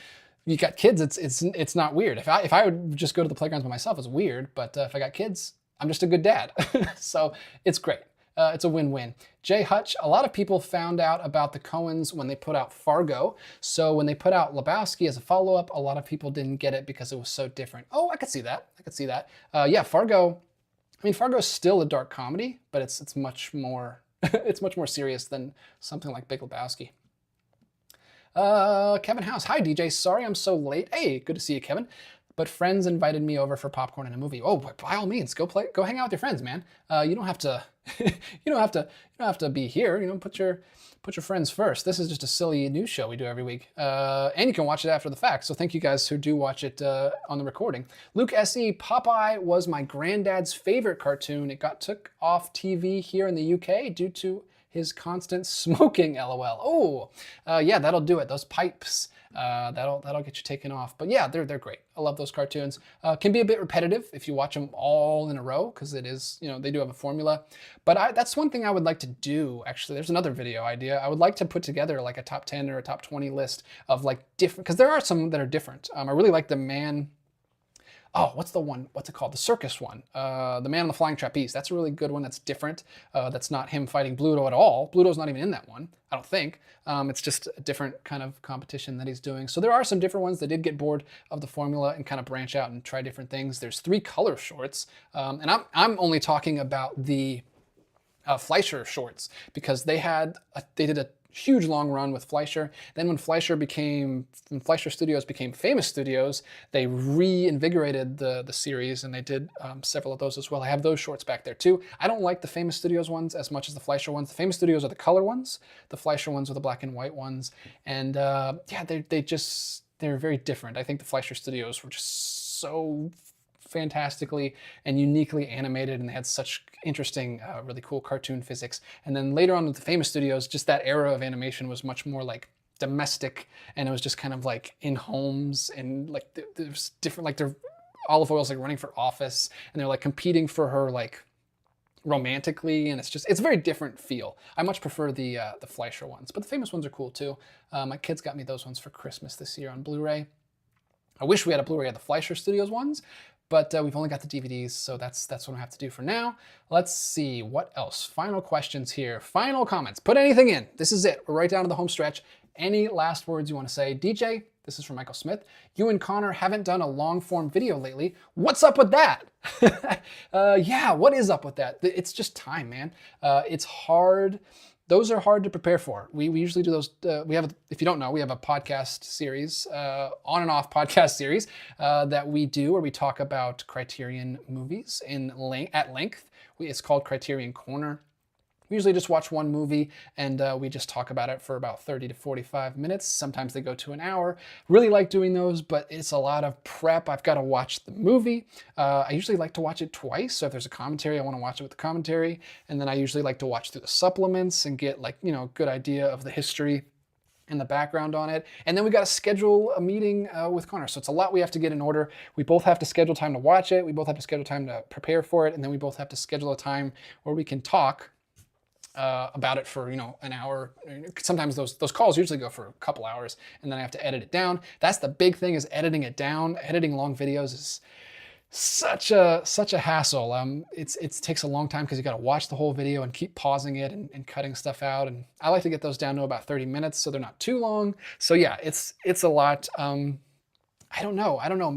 you got kids, it's not weird. If I would just go to the playgrounds by myself, it's weird, but if I got kids, I'm just a good dad. So it's great. It's a win-win. Jay Hutch, a lot of people found out about the Coens when they put out Fargo. So when they put out Lebowski as a follow-up, a lot of people didn't get it because it was so different. Oh, I could see that. Yeah, Fargo. I mean, Fargo's still a dark comedy, but it's much more it's much more serious than something like Big Lebowski. Kevin House, hi DJ. Sorry I'm so late. Hey, good to see you, Kevin. But friends invited me over for popcorn and a movie. Oh, by all means, go hang out with your friends, man. You don't have to, you don't have to be here. You know, put your friends first. This is just a silly news show we do every week, and you can watch it after the fact. So thank you guys who do watch it on the recording. Luke Se, Popeye was my granddad's favorite cartoon. It took off TV here in the UK due to his constant smoking, lol. Oh, yeah, that'll do it. Those pipes, that'll get you taken off. But yeah, they're great. I love those cartoons. Can be a bit repetitive if you watch them all in a row, because it is, you know, they do have a formula. But that's one thing I would like to do, actually. There's another video idea. I would like to put together like a top 10 or a top 20 list of like different, because there are some that are different. I really like the man, oh, what's the one? What's it called? The circus one. The Man on the Flying Trapeze. That's a really good one. That's different. That's not him fighting Bluto at all. Bluto's not even in that one, I don't think. It's just a different kind of competition that he's doing. So there are some different ones that did get bored of the formula and kind of branch out and try different things. There's 3 color shorts. And I'm only talking about the Fleischer shorts, because they did a huge long run with Fleischer. Then when Fleischer Studios became Famous Studios, they reinvigorated the series, and they did several of those as well. I have those shorts back there too. I don't like the Famous Studios ones as much as the Fleischer ones. The Famous Studios are the color ones. The Fleischer ones are the black and white ones. And yeah, they're very different. I think the Fleischer Studios were just so fantastically and uniquely animated, and they had such interesting, really cool cartoon physics. And then later on with the Famous Studios, just that era of animation was much more like domestic, and it was just kind of like in homes, and like there's different, like Olive Oil's like running for office, and they're like competing for her like romantically, and it's a very different feel. I much prefer the Fleischer ones, but the Famous ones are cool too. My kids got me those ones for Christmas this year on Blu-ray. I wish we had a Blu-ray of the Fleischer Studios ones, but we've only got the DVDs, so that's what I have to do for now. Let's see, what else? Final questions here. Final comments. Put anything in. This is it. We're right down to the home stretch. Any last words you want to say? DJ, this is from Michael Smith. You and Connor haven't done a long-form video lately. What's up with that? Yeah, what is up with that? It's just time, man. It's hard. Those are hard to prepare for. We usually do those. If you don't know, we have a podcast series, on and off podcast series that we do where we talk about Criterion movies at length. It's called Criterion Corner. We usually just watch one movie, and we just talk about it for about 30 to 45 minutes. Sometimes they go to an hour. Really like doing those, but it's a lot of prep. I've got to watch the movie. I usually like to watch it twice. So if there's a commentary, I want to watch it with the commentary. And then I usually like to watch through the supplements and get like, you know, a good idea of the history and the background on it. And then we got to schedule a meeting with Connor. So it's a lot we have to get in order. We both have to schedule time to watch it. We both have to schedule time to prepare for it. And then we both have to schedule a time where we can talk about it for, you know, an hour. Sometimes those calls usually go for a couple hours, and then I have to edit it down. That's the big thing, is editing it down. Editing long videos is such a hassle. It takes a long time because you got to watch the whole video and keep pausing it and cutting stuff out. And I like to get those down to about 30 minutes so they're not too long. So yeah, it's a lot. I don't know.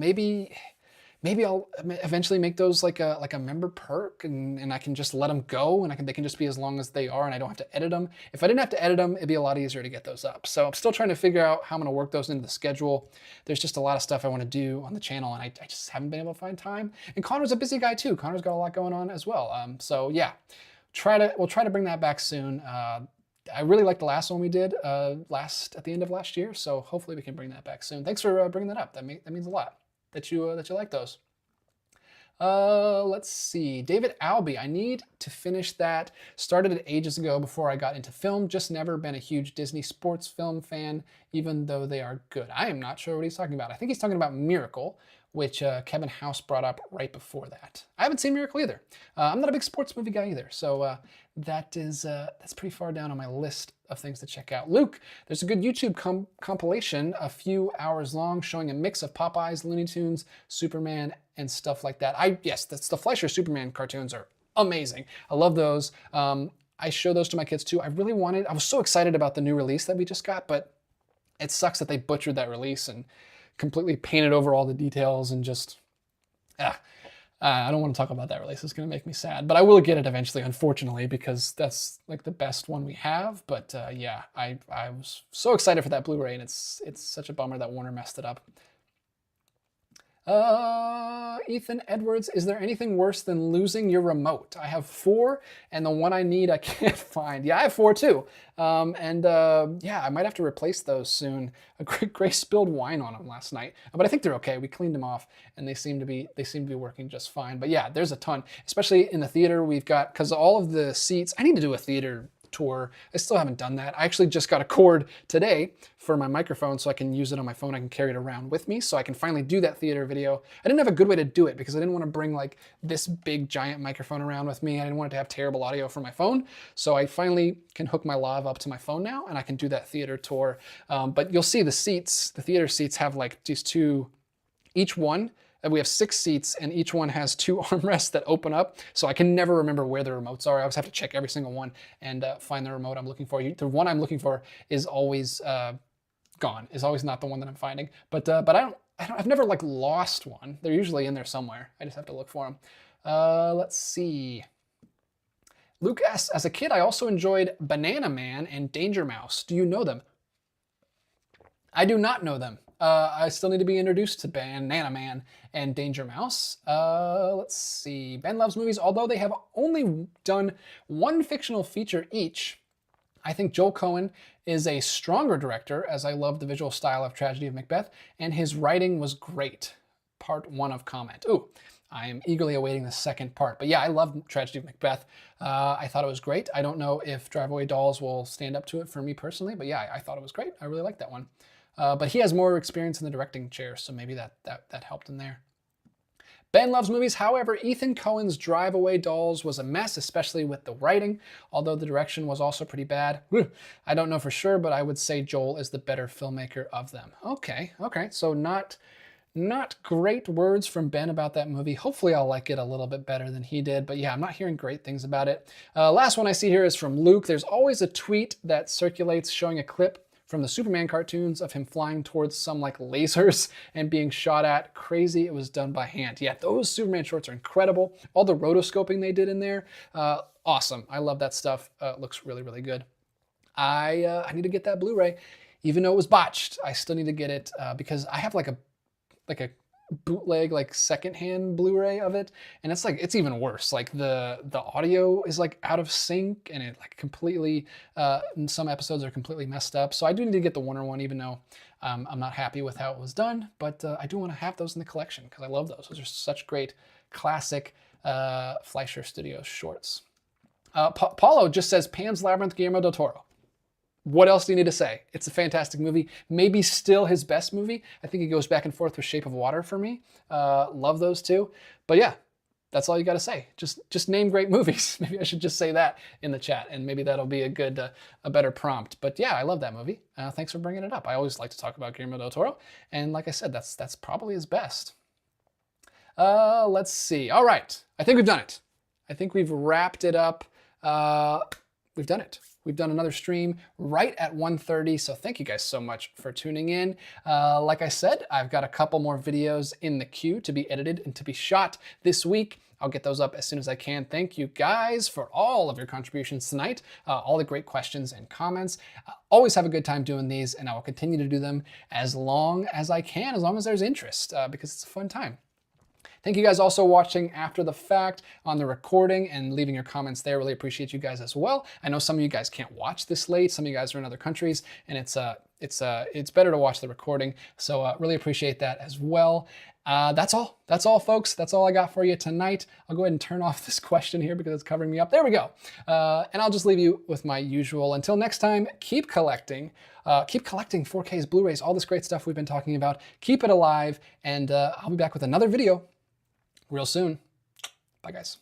Maybe I'll eventually make those like a member perk, and I can just let them go, and they can just be as long as they are, and I don't have to edit them. If I didn't have to edit them, it'd be a lot easier to get those up. So I'm still trying to figure out how I'm going to work those into the schedule. There's just a lot of stuff I want to do on the channel, and I just haven't been able to find time. And Connor's a busy guy too. Connor's got a lot going on as well. So yeah, we'll try to bring that back soon. I really liked the last one we did at the end of last year, so hopefully we can bring that back soon. Thanks for bringing that up. That means a lot that you like those. Let's see. David Albee, I need to finish that. Started it ages ago before I got into film. Just never been a huge Disney sports film fan, even though they are good. I am not sure what he's talking about. I think he's talking about Miracle, which Kevin House brought up right before that. I haven't seen Miracle either. I'm not a big sports movie guy either, so that's pretty far down on my list of things to check out. Luke, there's a good YouTube compilation, a few hours long, showing a mix of Popeyes, Looney Tunes, Superman, and stuff like that. Yes, that's the Fleischer Superman cartoons are amazing. I love those. I show those to my kids too. I was so excited about the new release that we just got, but it sucks that they butchered that release and completely painted over all the details and just, I don't want to talk about that release. It's going to make me sad, but I will get it eventually, unfortunately, because that's like the best one we have. But yeah, I was so excited for that Blu-ray, and it's such a bummer that Warner messed it up. Ethan Edwards, is there anything worse than losing your remote? I have 4, and the one I need I can't find. Yeah, I have 4 too. Yeah, I might have to replace those soon. Grace spilled wine on them last night, but I think they're okay. We cleaned them off, and they seem to be working just fine. But yeah, there's a ton, especially in the theater. We've got, because all of the seats, I need to do a theater tour. I still haven't done that. I actually just got a cord today for my microphone so I can use it on my phone. I can carry it around with me so I can finally do that theater video. I didn't have a good way to do it because I didn't want to bring like this big giant microphone around with me. I didn't want it to have terrible audio for my phone. So I finally can hook my lav up to my phone now and I can do that theater tour. But you'll see the seats, the theater seats have like these two, each one, we have 6 seats and each one has 2 armrests that open up. So I can never remember where the remotes are. I always have to check every single one and find the remote I'm looking for. The one I'm looking for is always gone, is always not the one that I'm finding. But I've never like lost one. They're usually in there somewhere. I just have to look for them. Let's see. Luke asks, as a kid, I also enjoyed Banana Man and Danger Mouse. Do you know them? I do not know them. I still need to be introduced to Banana Man and Danger Mouse. Let's see. Ben loves movies. Although they have only done 1 fictional feature each, I think Joel Coen is a stronger director, as I love the visual style of Tragedy of Macbeth, and his writing was great. Part 1 of comment. Ooh, I am eagerly awaiting the second part. But yeah, I love Tragedy of Macbeth. I thought it was great. I don't know if Drive Away Dolls will stand up to it for me personally, but yeah, I thought it was great. I really liked that one. But he has more experience in the directing chair, so maybe that helped in there. Ben loves movies. However, Ethan Coen's Drive Away Dolls was a mess, especially with the writing, although the direction was also pretty bad. I don't know for sure, but I would say Joel is the better filmmaker of them. Okay, so not great words from Ben about that movie. Hopefully I'll like it a little bit better than he did, but yeah, I'm not hearing great things about it. Last one I see here is from Luke. There's always a tweet that circulates showing a clip from the Superman cartoons of him flying towards some like lasers and being shot at. Crazy it was done by hand. Yeah, those Superman shorts are incredible. All the rotoscoping they did in there, awesome. I love that stuff. Looks really, really good. I need to get that Blu-ray. Even though it was botched, I still need to get it because I have like a bootleg like secondhand Blu-ray of it, and it's even worse. Like the audio is like out of sync and it like completely some episodes are completely messed up. So I do need to get the Warner one, even though I'm not happy with how it was done, but I do want to have those in the collection because I love those. Those are such great classic Fleischer Studios shorts. Paulo just says Pan's Labyrinth, Guillermo del Toro. What else do you need to say? It's a fantastic movie. Maybe still his best movie. I think he goes back and forth with Shape of Water for me. Love those two. But yeah, that's all you got to say. Just name great movies. Maybe I should just say that in the chat, and maybe that'll be a better prompt. But yeah, I love that movie. Thanks for bringing it up. I always like to talk about Guillermo del Toro, and like I said, that's probably his best. Let's see. All right, I think we've done it. I think we've wrapped it up. We've done it. We've done another stream right at 1:30, so thank you guys so much for tuning in. Like I said, I've got a couple more videos in the queue to be edited and to be shot this week. I'll get those up as soon as I can. Thank you guys for all of your contributions tonight, all the great questions and comments. Always have a good time doing these, and I will continue to do them as long as I can, as long as there's interest, because it's a fun time. Thank you guys also watching after the fact on the recording and leaving your comments there. Really appreciate you guys as well. I know some of you guys can't watch this late. Some of you guys are in other countries, and it's better to watch the recording. So really appreciate that as well. That's all. That's all, folks. That's all I got for you tonight. I'll go ahead and turn off this question here because it's covering me up. There we go. And I'll just leave you with my usual. Until next time, keep collecting. Keep collecting 4Ks, Blu-rays, all this great stuff we've been talking about. Keep it alive, and I'll be back with another video real soon. Bye, guys.